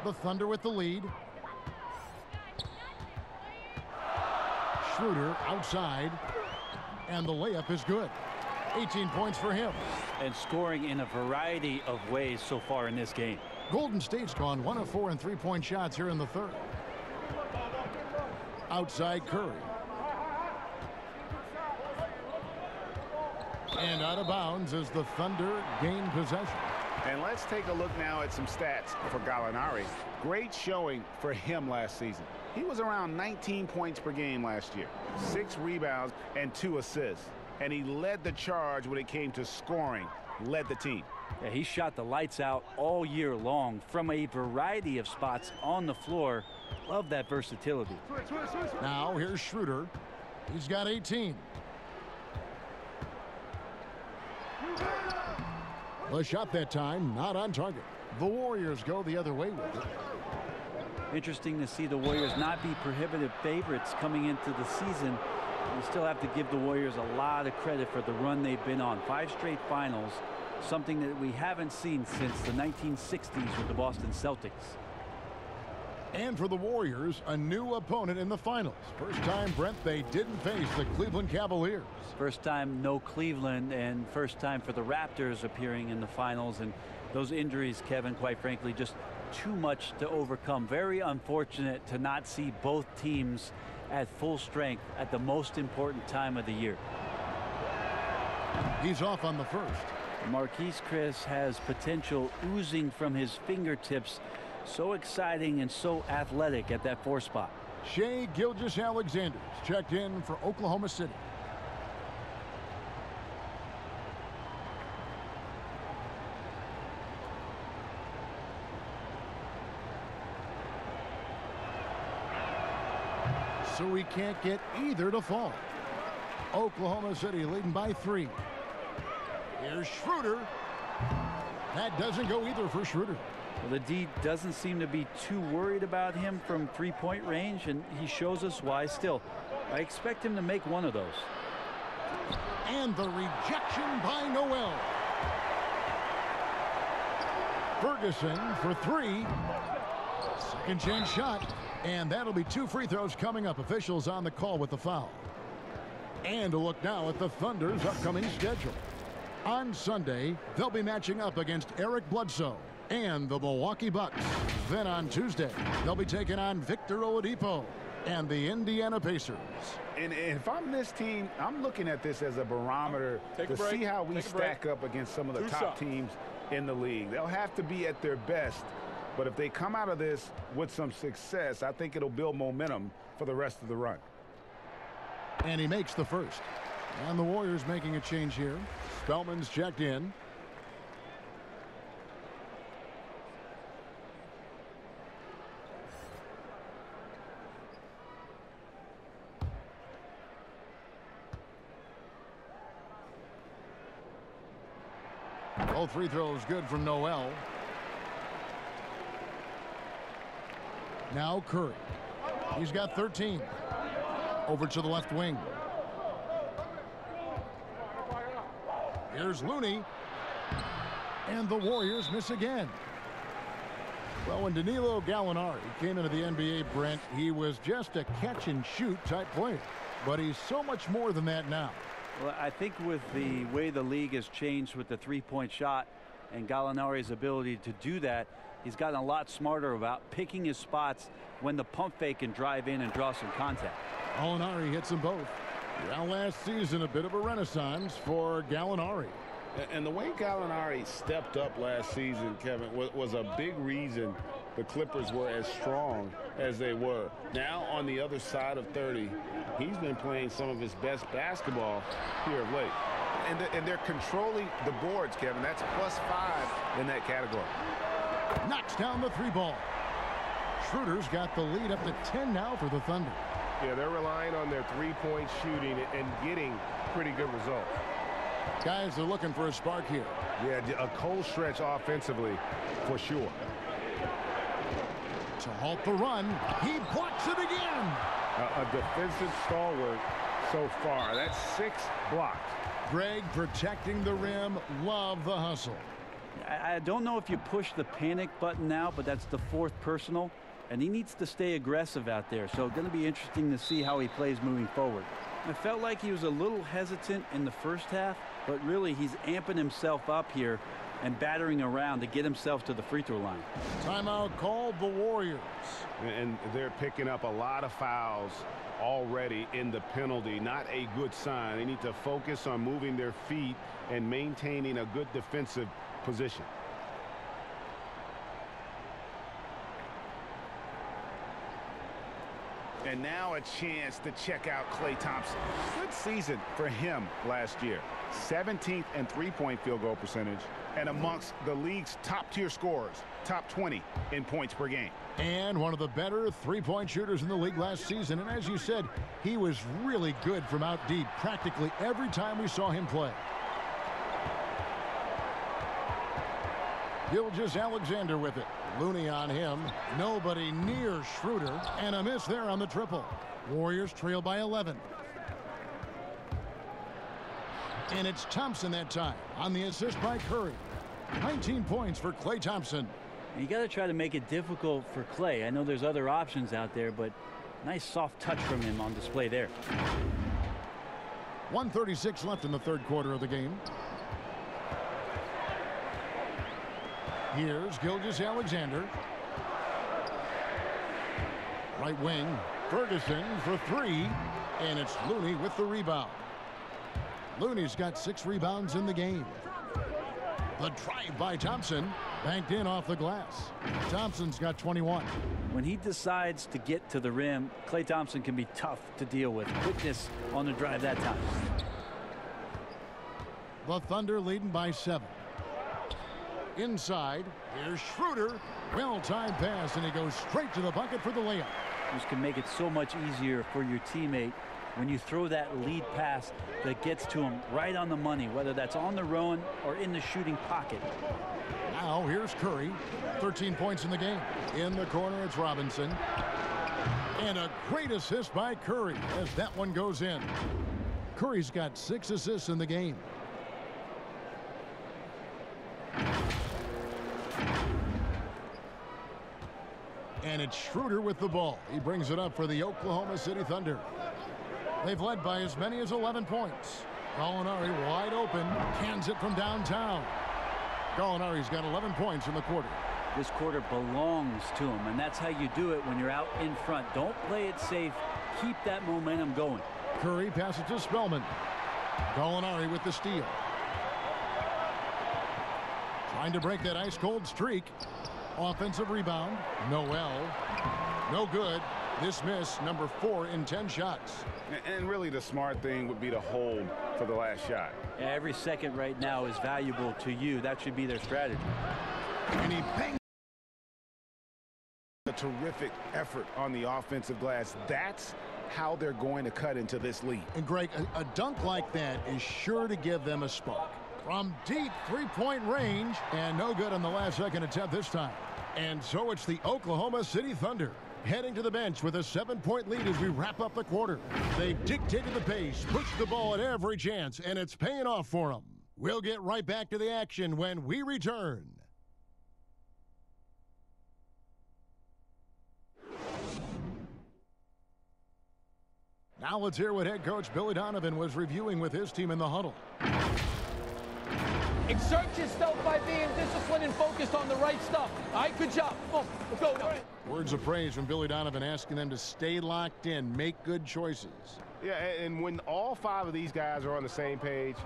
The Thunder with the lead. Schroeder outside, and the layup is good. 18 points for him. And scoring in a variety of ways so far in this game. Golden State's gone 1 of 4 in 3-point shots here in the 3rd. Outside Curry. And out of bounds as the Thunder gain possession. And let's take a look now at some stats for Gallinari. Great showing for him last season. He was around 19 points per game last year, 6 rebounds and 2 assists. And he led the charge when it came to scoring, led the team. Yeah, he shot the lights out all year long from a variety of spots on the floor. Love that versatility. Now here's Schroeder. He's got 18. The shot that time not on target. The Warriors go the other way with it. Interesting to see the Warriors not be prohibitive favorites coming into the season. We still have to give the Warriors a lot of credit for the run they've been on. 5 straight finals, something that we haven't seen since the 1960s with the Boston Celtics. And for the Warriors, a new opponent in the finals. First time, Brent, they didn't face the Cleveland Cavaliers. First time no Cleveland, and first time for the Raptors appearing in the finals. And those injuries, Kevin, quite frankly, just too much to overcome. Very unfortunate to not see both teams at full strength at the most important time of the year. He's off on the first. Marquise Chris has potential oozing from his fingertips. So exciting and so athletic at that 4 spot. Shai Gilgeous-Alexander's checked in for Oklahoma City. So we can't get either to fall. Oklahoma City leading by 3. Here's Schroeder. That doesn't go either for Schroeder. Well, the D doesn't seem to be too worried about him from 3-point range, and he shows us why. Still, I expect him to make one of those. And the rejection by Noel. Ferguson for 3. Second chance shot. And that'll be 2 free throws coming up. Officials on the call with the foul. And a look now at the Thunder's upcoming schedule. On Sunday, they'll be matching up against Eric Bledsoe and the Milwaukee Bucks. Then on Tuesday, they'll be taking on Victor Oladipo and the Indiana Pacers. And if I'm this team, I'm looking at this as a barometer to see how we stack up against some of the top teams in the league. They'll have to be at their best. But if they come out of this with some success, I think it'll build momentum for the rest of the run. And he makes the first. And the Warriors making a change here. Spellman's checked in. All free throws good from Noel. Now Curry. He's got 13. Over to the left wing. Here's Looney. And the Warriors miss again. Well, when Danilo Gallinari came into the NBA, Brent, he was just a catch-and-shoot type player. But he's so much more than that now. Well, I think with the way the league has changed with the three-point shot and Gallinari's ability to do that, he's gotten a lot smarter about picking his spots when the pump fake can drive in and draw some contact. Gallinari hits them both. Well, last season, a bit of a renaissance for Gallinari. And the way Gallinari stepped up last season, Kevin, was a big reason the Clippers were as strong as they were. Now, on the other side of 30, he's been playing some of his best basketball here of late. And they're controlling the boards, Kevin. That's +5 in that category. Knocks down the three ball. Schroeder's got the lead up to 10 now for the Thunder. Yeah, they're relying on their three-point shooting and getting pretty good results. Guys are looking for a spark here. Yeah, a cold stretch offensively for sure. To halt the run, he blocks it again. A defensive stalwart so far. That's 6 blocks. Greg protecting the rim. Love the hustle. I don't know if you push the panic button now, but that's the 4th personal, and he needs to stay aggressive out there. So it's going to be interesting to see how he plays moving forward. I felt like he was a little hesitant in the first half, but really he's amping himself up here and battering around to get himself to the free throw line. Timeout called the Warriors. And they're picking up a lot of fouls already in the penalty. Not a good sign. They need to focus on moving their feet and maintaining a good defensive position. And now a chance to check out Klay Thompson. Good season for him last year. 17th in three-point field goal percentage and amongst the league's top-tier scorers, top 20 in points per game. And one of the better three-point shooters in the league last season. And as you said, he was really good from out deep practically every time we saw him play. Gilgeous-Alexander with it. Looney on him. Nobody near Schroeder. And a miss there on the triple. Warriors trail by 11. And it's Thompson that time on the assist by Curry. 19 points for Klay Thompson. You got to try to make it difficult for Klay. I know there's other options out there, but nice soft touch from him on display there. 1:36 left in the third quarter of the game. Here's Gilgeous-Alexander. Right wing. Ferguson for 3. And it's Looney with the rebound. Looney's got 6 rebounds in the game. The drive by Thompson. Banked in off the glass. Thompson's got 21. When he decides to get to the rim, Klay Thompson can be tough to deal with. Quickness on the drive that time. The Thunder leading by 7. Inside, here's Schroeder. Well-timed pass, and he goes straight to the bucket for the layup. This can make it so much easier for your teammate when you throw that lead pass that gets to him right on the money, whether that's on the run or in the shooting pocket. Now here's Curry. 13 points in the game. In the corner, it's Robinson. And a great assist by Curry as that one goes in. Curry's got 6 assists in the game. And it's Schroeder with the ball. He brings it up for the Oklahoma City Thunder. They've led by as many as 11 points. Gallinari wide open. Cans it from downtown. Gallinari's got 11 points in the quarter. This quarter belongs to him, and that's how you do it when you're out in front. Don't play it safe. Keep that momentum going. Curry passes to Spellman. Gallinari with the steal. Trying to break that ice-cold streak. Offensive rebound. Noel. No good. This miss, number 4 in 10 shots. And really the smart thing would be to hold for the last shot. Every second right now is valuable to you. That should be their strategy. And he bangs. A terrific effort on the offensive glass. That's how they're going to cut into this lead. And Greg, a dunk like that is sure to give them a spark. From deep three-point range, and no good on the last second attempt this time. And so it's the Oklahoma City Thunder heading to the bench with a 7-point lead as we wrap up the quarter. They've dictated the pace, pushed the ball at every chance, and it's paying off for them. We'll get right back to the action when we return. Now let's hear what head coach Billy Donovan was reviewing with his team in the huddle. Exert yourself by being disciplined and focused on the right stuff. All right, good job. Come on, go. Words of praise from Billy Donovan asking them to stay locked in, make good choices. Yeah, and when all 5 of these guys are on the same page,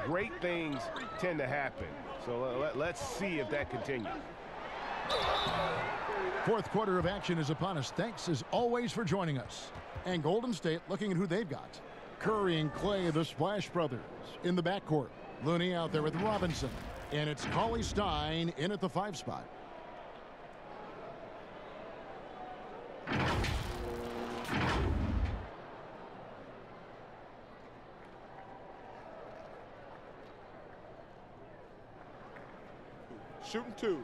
great things tend to happen. So let's see if that continues. Fourth quarter of action is upon us. Thanks as always for joining us. And Golden State looking at who they've got. Curry and Clay, the Splash Brothers, in the backcourt. Looney out there with Robinson. And it's Cauley Stein in at the 5 spot. Shooting 2.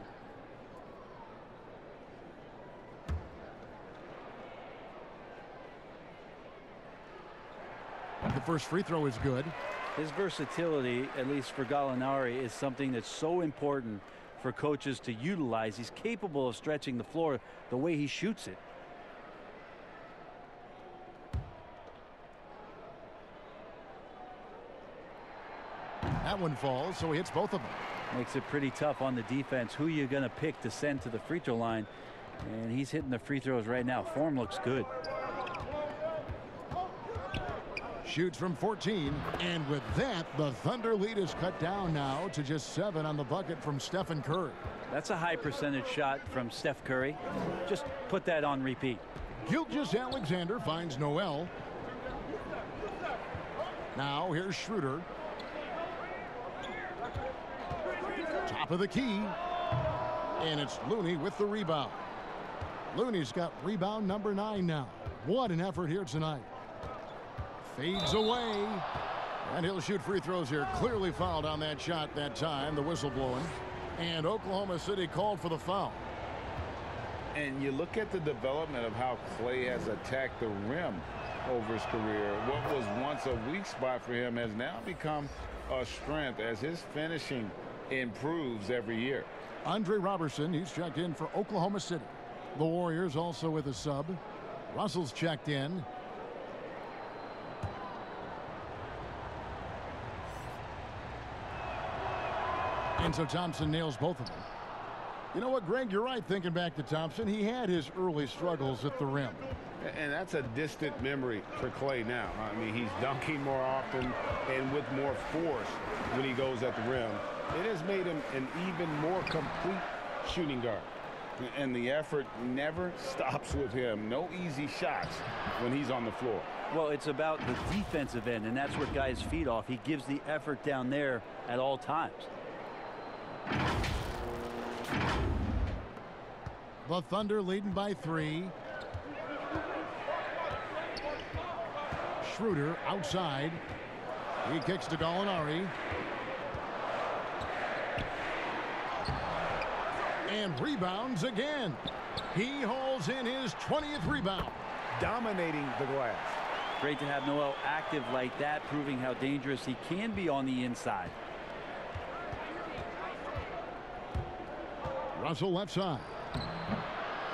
The first free throw is good. His versatility, at least for Gallinari, is something that's so important for coaches to utilize. He's capable of stretching the floor the way he shoots it. That one falls, so he hits both of them. Makes it pretty tough on the defense. Who you going to pick to send to the free throw line? And he's hitting the free throws right now. Form looks good. Shoots from 14, and with that, the Thunder lead is cut down now to just 7 on the bucket from Stephen Curry. That's a high percentage shot from Steph Curry. Just put that on repeat. Gilgeous-Alexander finds Noel. Now here's Schroeder. Top of the key. And it's Looney with the rebound. Looney's got rebound number 9 now. What an effort here tonight. Fades away. And he'll shoot free throws here. Clearly fouled on that shot that time. The whistle blowing. And Oklahoma City called for the foul. And you look at the development of how Clay has attacked the rim over his career. What was once a weak spot for him has now become a strength as his finishing improves every year. Andre Robertson, he's checked in for Oklahoma City. The Warriors also with a sub. Russell's checked in. And so Thompson nails both of them. You know what, Greg, you're right thinking back to Thompson. He had his early struggles at the rim. And that's a distant memory for Clay now. I mean, he's dunking more often and with more force when he goes at the rim. It has made him an even more complete shooting guard. And the effort never stops with him. No easy shots when he's on the floor. Well, it's about the defensive end, and that's what guys feed off. He gives the effort down there at all times. The Thunder leading by 3. Schroeder outside. He kicks to Gallinari. And rebounds again. He hauls in his 20th rebound. Dominating the glass. Great to have Noel active like that, proving how dangerous he can be on the inside. Russell left side.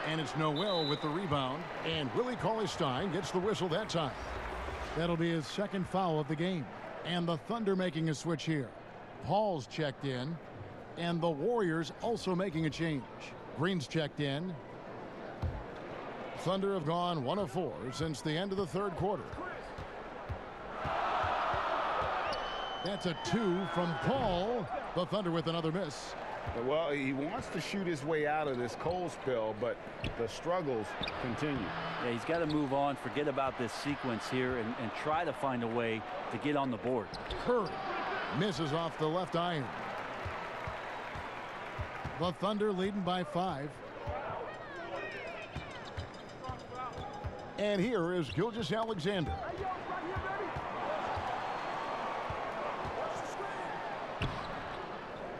And it's Noel with the rebound. And Willie Cauley-Stein gets the whistle that time. That'll be his second foul of the game. And the Thunder making a switch here. Paul's checked in. And the Warriors also making a change. Green's checked in. Thunder have gone 1 of 4 since the end of the third quarter. That's a 2 from Paul. The Thunder with another miss. Well, he wants to shoot his way out of this cold spell, but the struggles continue. Yeah, he's got to move on, forget about this sequence here, and try to find a way to get on the board. Curry misses off the left iron. The Thunder leading by 5. And here is Gilgeous-Alexander.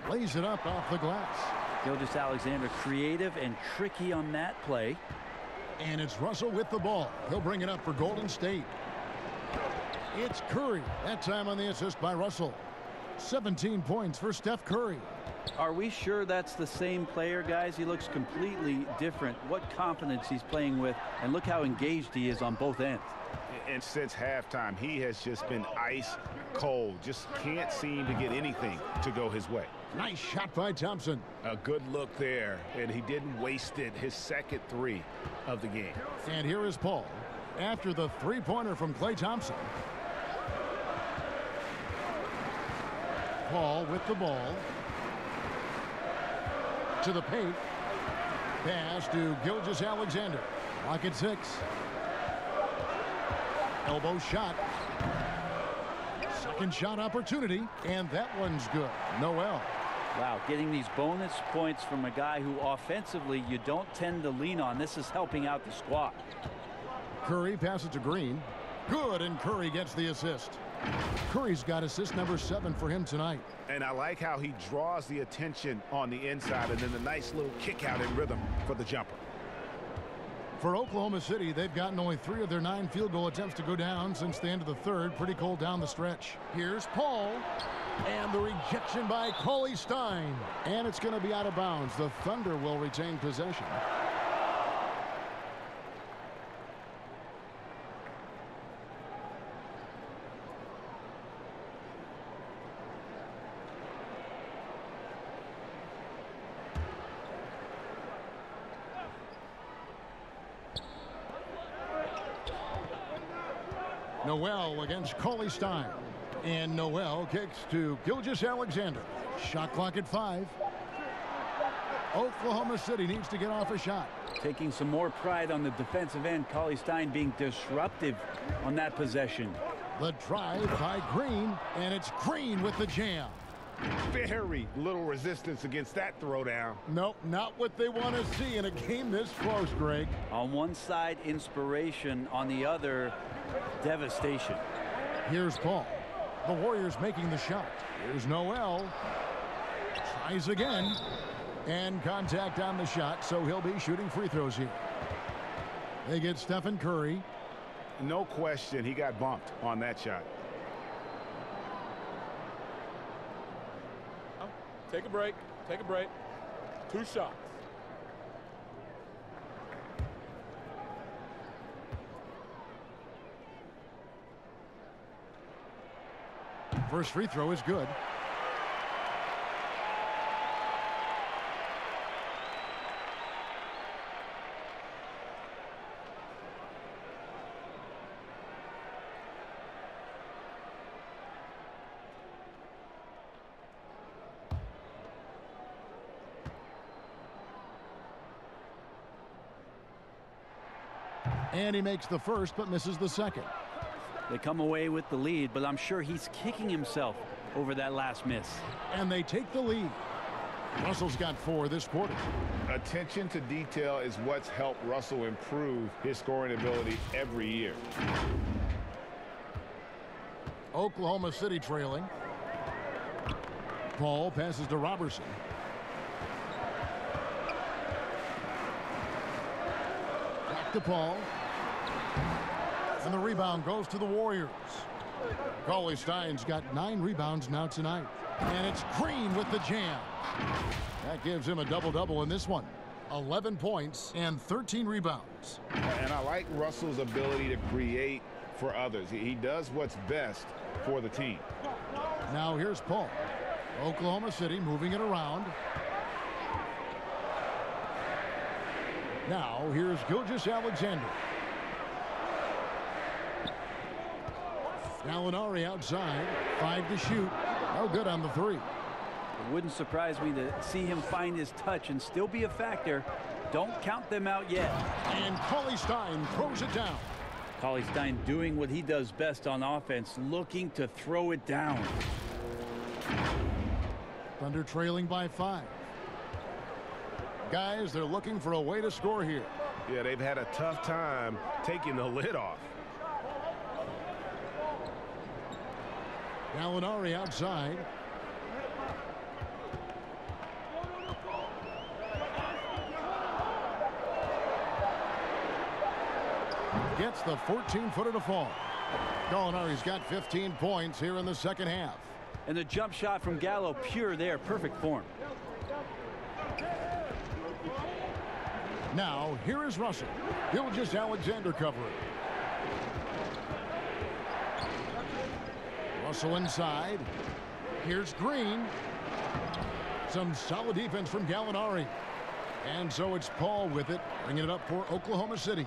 Lays it up off the glass. Gilgeous-Alexander creative and tricky on that play. And it's Russell with the ball. He'll bring it up for Golden State. It's Curry. That time on the assist by Russell. 17 points for Steph Curry. Are we sure that's the same player, guys? He looks completely different. What confidence he's playing with, and look how engaged he is on both ends. And since halftime, he has just been ice cold. Just can't seem to get anything to go his way. Nice shot by Thompson. A good look there, and he didn't waste it. His second 3 of the game. And here is Paul after the three-pointer from Klay Thompson. Paul with the ball. To the paint. Pass to Gilgeous-Alexander. Clock at 6. Elbow shot. Second shot opportunity, and that one's good. Noel. Wow, getting these bonus points from a guy who offensively you don't tend to lean on. This is helping out the squad. Curry passes to Green. Good, and Curry gets the assist. Curry's got assist number 7 for him tonight. And I like how he draws the attention on the inside, and then the nice little kick out in rhythm for the jumper. For Oklahoma City, they've gotten only 3 of their 9 field goal attempts to go down since the end of the third. Pretty cold down the stretch. Here's Paul. And the rejection by Cauley Stein. And it's going to be out of bounds. The Thunder will retain possession. Noel against Cauley Stein. And Noel kicks to Gilgeous-Alexander. Shot clock at 5. Oklahoma City needs to get off a shot. Taking some more pride on the defensive end. Cauley Stein being disruptive on that possession. The drive by Green, and it's Green with the jam. Very little resistance against that throwdown. Nope, not what they want to see in a game this close, Greg. On one side, inspiration. On the other, devastation. Here's Paul. The Warriors making the shot. Here's Noel. Tries again. And contact on the shot, so he'll be shooting free throws here. They get Stephen Curry. No question, he got bumped on that shot. Take a break. Take a break. 2 shots. First free throw is good. And he makes the first but misses the second. They come away with the lead, but I'm sure he's kicking himself over that last miss. And they take the lead. Russell's got 4 this quarter. Attention to detail is what's helped Russell improve his scoring ability every year. Oklahoma City trailing. Paul passes to Robertson. Back to Paul. And the rebound goes to the Warriors. Cauley Stein's got 9 rebounds now tonight. And it's Green with the jam. That gives him a double-double in this one. 11 points and 13 rebounds. And I like Russell's ability to create for others. He does what's best for the team. Now here's Paul. Oklahoma City moving it around. Now here's Gilgeous-Alexander. Gallinari outside. 5 to shoot. No good on the 3. It wouldn't surprise me to see him find his touch and still be a factor. Don't count them out yet. And Cauley Stein throws it down. Cauley Stein doing what he does best on offense, looking to throw it down. Thunder trailing by 5. Guys, they're looking for a way to score here. Yeah, they've had a tough time taking the lid off. Gallinari outside. Gets the 14-footer to fall. Gallinari's got 15 points here in the second half. And the jump shot from Gallo, pure there, perfect form. Now, here is Russell. Gilgeous-Alexander covering. Russell inside. Here's Green. Some solid defense from Gallinari. And so it's Paul with it, bringing it up for Oklahoma City.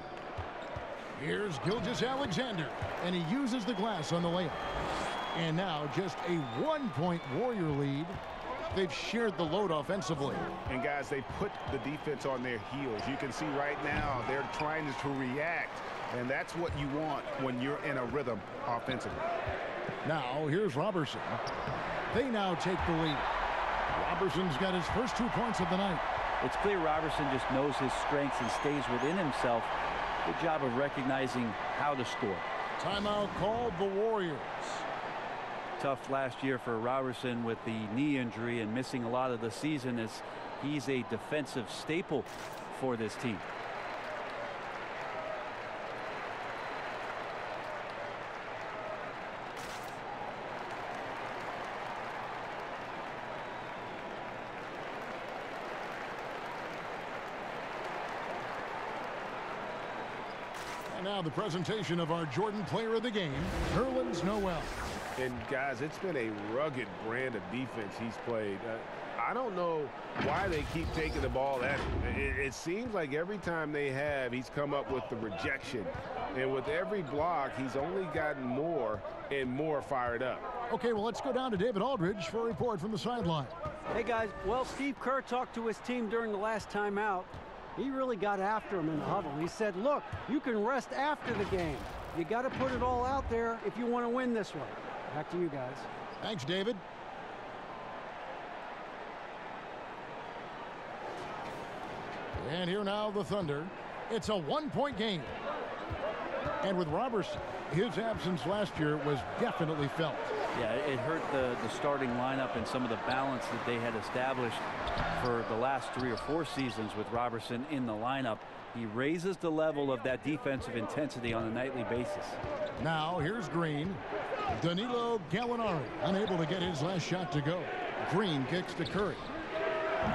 Here's Gilgeous-Alexander, and he uses the glass on the layup. And now just a 1-point Warrior lead. They've shared the load offensively. And guys, they put the defense on their heels. You can see right now they're trying to react, and that's what you want when you're in a rhythm offensively. Now here's Robertson. They now take the lead. Robertson's got his first 2 points of the night. It's clear Robertson just knows his strengths and stays within himself. Good job of recognizing how to score. Timeout called the Warriors. Tough last year for Robertson with the knee injury and missing a lot of the season, as he's a defensive staple for this team. And now the presentation of our Jordan Player of the Game, Nerlens Noel. And guys, it's been a rugged brand of defense he's played. I don't know why they keep taking the ball at him. It seems like every time they have, he's come up with the rejection. And with every block, he's only gotten more and more fired up. Okay, well, let's go down to David Aldridge for a report from the sideline. Hey, guys. Well, Steve Kerr talked to his team during the last timeout. He really got after him in the huddle. He said, look, you can rest after the game. You got to put it all out there if you want to win this one. Back to you guys. Thanks, David. And here now the Thunder. It's a 1-point game. And with Robertson, his absence last year was definitely felt. Yeah, it hurt the starting lineup and some of the balance that they had established for the last 3 or 4 seasons with Robertson in the lineup. He raises the level of that defensive intensity on a nightly basis. Now here's Green. Danilo Gallinari unable to get his last shot to go. Green kicks to Curry.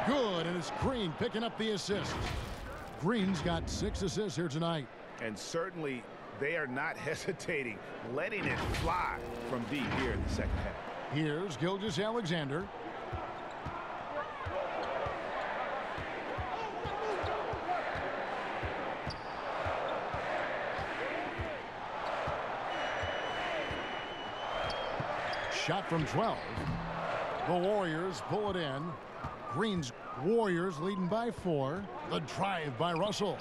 Good, and it's Green picking up the assist. Green's got 6 assists here tonight. And certainly they are not hesitating, letting it fly from deep here in the second half. Here's Gilgeous-Alexander. Shot from 12. The Warriors pull it in. Green's Warriors leading by 4. The drive by Russell.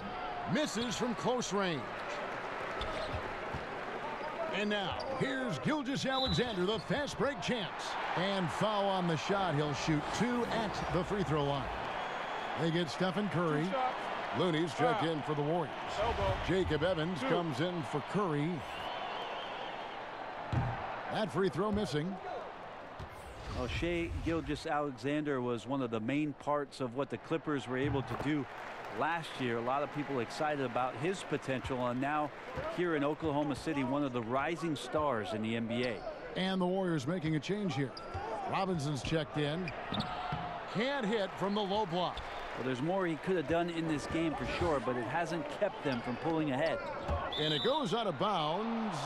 Misses from close range. And now, here's Gilgeous-Alexander, the fast break chance. And foul on the shot. He'll shoot 2 at the free throw line. They get Stephen Curry. Looney's checked in for the Warriors. Jacob Evans comes in for Curry. That free throw missing. Well, Shai Gilgeous-Alexander was one of the main parts of what the Clippers were able to do last year. A lot of people excited about his potential, and now here in Oklahoma City, one of the rising stars in the NBA. And the Warriors making a change here. Robinson's checked in. Can't hit from the low block. Well, there's more he could have done in this game for sure, but it hasn't kept them from pulling ahead. And it goes out of bounds.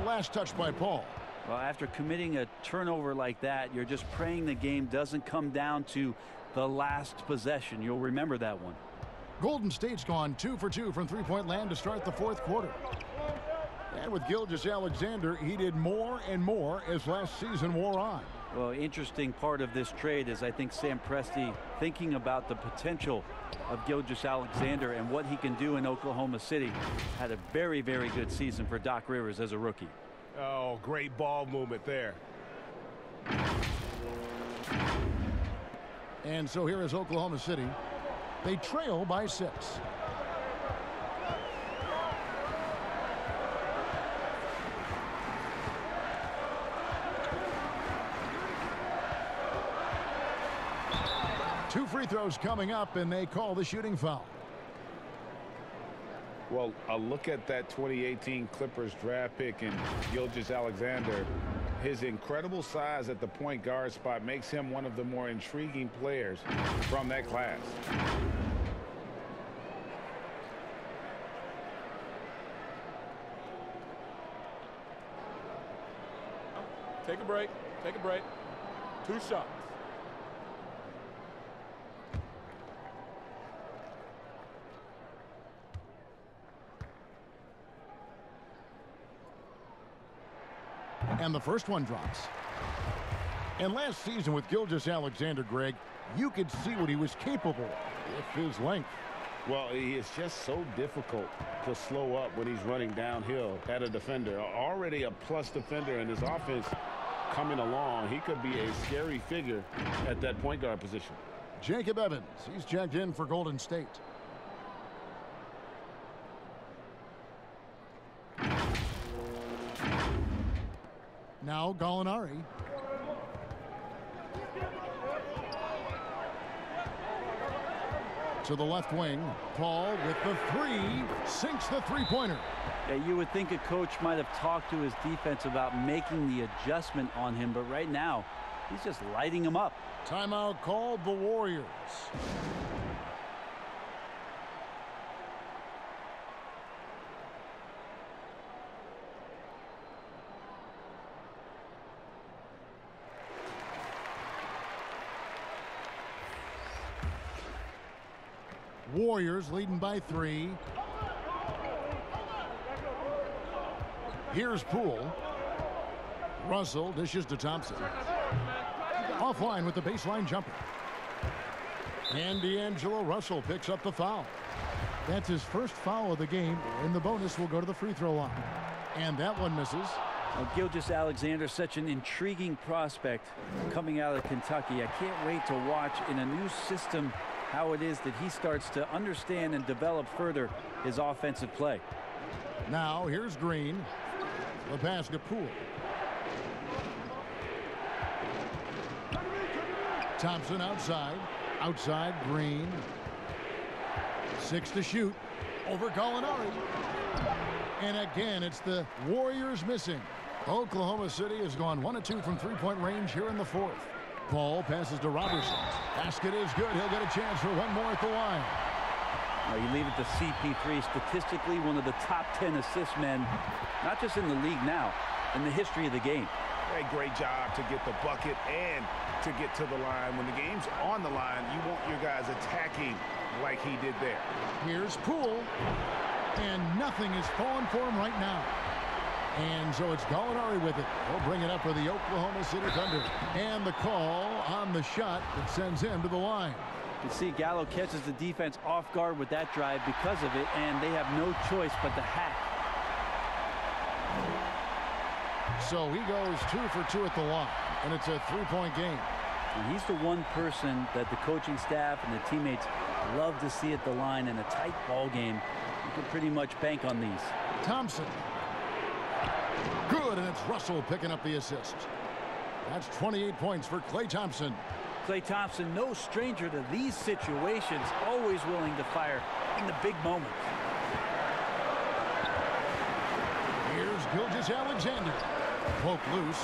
Last touch by Paul. Well, after committing a turnover like that, you're just praying the game doesn't come down to the last possession. You'll remember that one. Golden State's gone 2 for 2 from three-point land to start the 4th quarter. And with Gilgeous-Alexander, he did more and more as last season wore on. Well, interesting part of this trade is I think Sam Presti thinking about the potential of Gilgeous-Alexander and what he can do in Oklahoma City. Had a very, very good season for Doc Rivers as a rookie. Oh, great ball movement there. And so here is Oklahoma City. They trail by 6. Two free throws coming up, and they call the shooting foul. Well, a look at that 2018 Clippers draft pick and Gilgeous-Alexander. His incredible size at the point guard spot makes him one of the more intriguing players from that class. Take a break. Take a break. 2 shots. And the first one drops. And last season with Gilgeous-Alexander, Greg, you could see what he was capable with his length. Well, he is just so difficult to slow up when he's running downhill at a defender. Already a plus defender in his offense coming along. He could be a scary figure at that point guard position. Jacob Evans, he's checked in for Golden State. Now Gallinari. To the left wing. Paul with the 3. Sinks the three-pointer. Yeah, you would think a coach might have talked to his defense about making the adjustment on him, but right now, he's just lighting him up. Timeout called the Warriors. Warriors leading by 3. Here's Poole. Russell dishes to Thompson. Offline with the baseline jumper. And D'Angelo Russell picks up the foul. That's his first foul of the game, and the bonus will go to the free throw line. And that one misses. Well, Gilgeous-Alexander, such an intriguing prospect coming out of Kentucky. I can't wait to watch in a new system how it is that he starts to understand and develop further his offensive play. Now here's Green. The pass to Poole. Thompson outside. Outside Green. 6 to shoot. Over Gallinari. And again, it's the Warriors missing. Oklahoma City has gone 1 of 2 from three-point range here in the 4th. Paul passes to Robertson. Basket is good. He'll get a chance for one more at the line. Now you leave it to CP3, statistically one of the top 10 assist men, not just in the league now, in the history of the game. A great job to get the bucket and to get to the line. When the game's on the line, you want your guys attacking like he did there. Here's Poole. And nothing is falling for him right now. And so it's Gallinari with it. He'll bring it up for the Oklahoma City Thunder. And the call on the shot that sends him to the line. You can see Gallo catches the defense off guard with that drive because of it, and they have no choice but to hack. So he goes 2 for 2 at the line, and it's a three-point game. And he's the one person that the coaching staff and the teammates love to see at the line in a tight ball game. You can pretty much bank on these. Thompson. Good, and it's Russell picking up the assist. That's 28 points for Klay Thompson. Klay Thompson, no stranger to these situations, always willing to fire in the big moments. Here's Gilgeous-Alexander. Poke loose.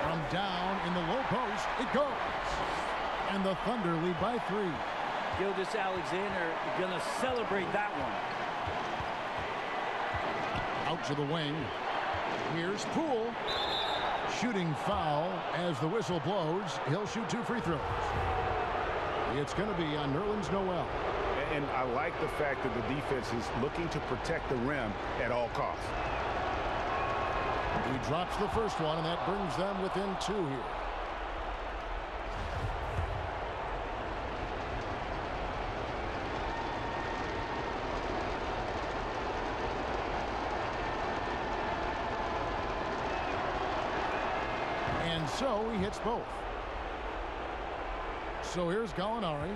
From down in the low post, it goes. And the Thunder lead by 3. Gilgeous-Alexander gonna celebrate that one. Out to the wing. Here's Poole. Shooting foul as the whistle blows. He'll shoot 2 free throws. It's going to be on Nerlens Noel. And I like the fact that the defense is looking to protect the rim at all costs. He drops the first one, and that brings them within 2 here. And so he hits both. So here's Gallinari.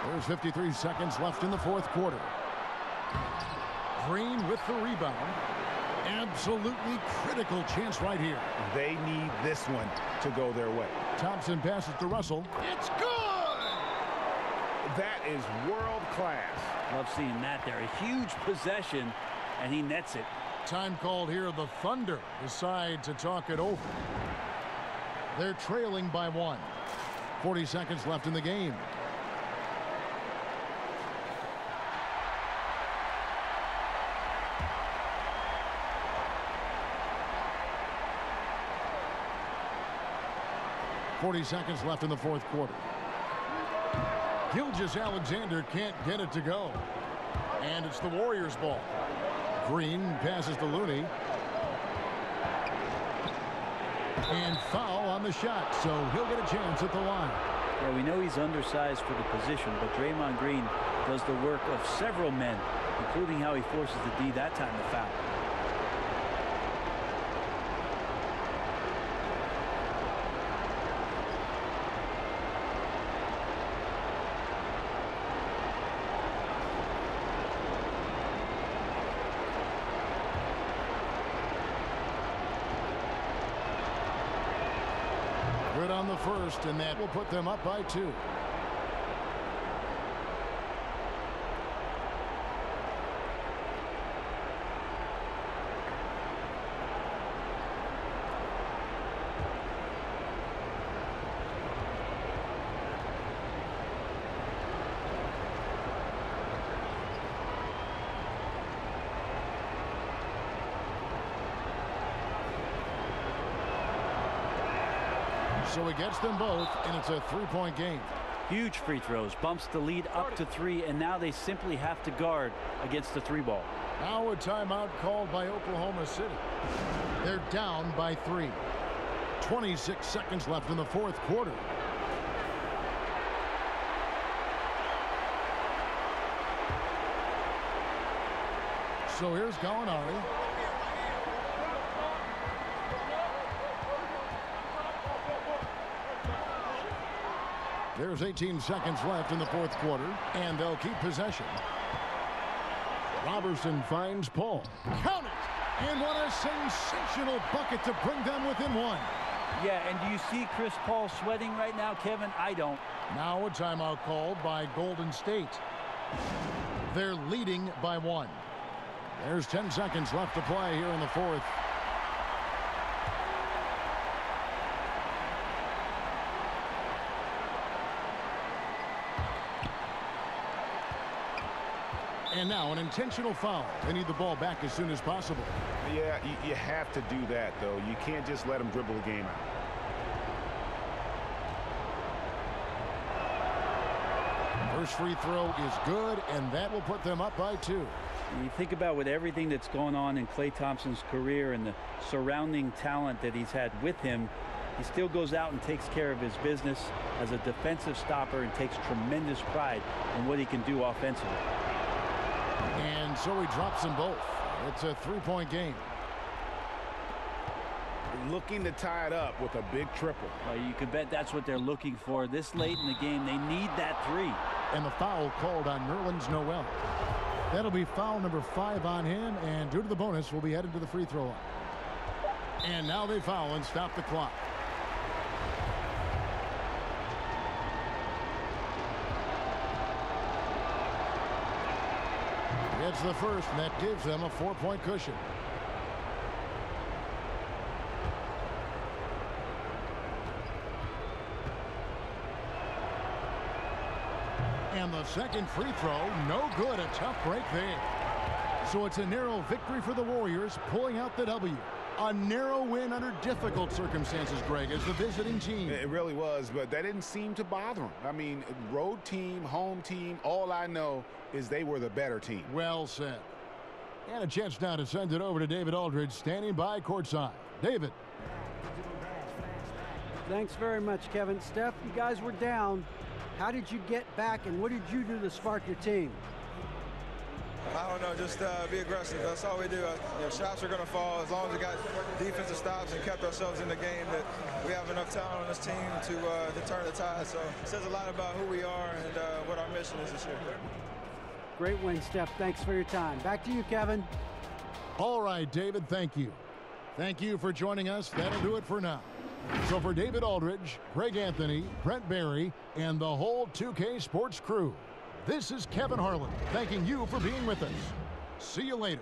There's 53 seconds left in the fourth quarter. Green with the rebound. Absolutely critical chance right here. They need this one to go their way. Thompson passes to Russell. It's good! That is world class. Love seeing that there. A huge possession, and he nets it. Time called here. The Thunder decide to talk it over. They're trailing by 1. 40 seconds left in the game. .40 seconds left in the fourth quarter. Gilgeous-Alexander can't get it to go. And it's the Warriors' ball. Green passes to Looney. And foul on the shot, so he'll get a chance at the line. Yeah, we know he's undersized for the position, but Draymond Green does the work of several men, including how he forces the D that time to foul. Good on the first, and that will put them up by 2. So he gets them both, and it's a 3-point game. Huge free throws, bumps the lead up to 3, and now they simply have to guard against the 3 ball. Now a timeout called by Oklahoma City. They're down by 3. 26 seconds left in the fourth quarter. So here's Gallinari. There's 18 seconds left in the fourth quarter, and they'll keep possession. Robertson finds Paul. Count it! And what a sensational bucket to bring them within 1. Yeah, and do you see Chris Paul sweating right now, Kevin? I don't. Now a timeout called by Golden State. They're leading by 1. There's 10 seconds left to play here in the fourth. And now an intentional foul. They need the ball back as soon as possible. Yeah, you have to do that, though. You can't just let them dribble the game out. First free throw is good, and that will put them up by 2. You think about with everything that's going on in Klay Thompson's career and the surrounding talent that he's had with him, he still goes out and takes care of his business as a defensive stopper and takes tremendous pride in what he can do offensively. And so he drops them both. It's a 3-point game. Looking to tie it up with a big triple. Well, you can bet that's what they're looking for this late in the game. They need that 3. And the foul called on Nerlens Noel. That'll be foul number 5 on him, and due to the bonus, will be headed to the free throw line. And now they foul and stop the clock. It's the first, and that gives them a 4-point cushion. And the second free throw, no good. A tough break there. So it's a narrow victory for the Warriors, pulling out the W. A narrow win under difficult circumstances, Greg, as the visiting team. It really was, but that didn't seem to bother them. I mean, road team, home team, all I know is they were the better team. Well said. And a chance now to send it over to David Aldridge, standing by courtside. David. Thanks very much, Kevin. Steph, you guys were down. How did you get back, and what did you do to spark your team? I don't know, just be aggressive. That's all we do. Shots are going to fall. As long as we got defensive stops and kept ourselves in the game, that we have enough talent on this team to turn the tide. So it says a lot about who we are and what our mission is this year. Great win, Steph. Thanks for your time. Back to you, Kevin. All right, David, thank you. Thank you for joining us. That'll do it for now. So for David Aldridge, Greg Anthony, Brent Barry, and the whole 2K Sports crew, this is Kevin Harlan thanking you for being with us. See you later.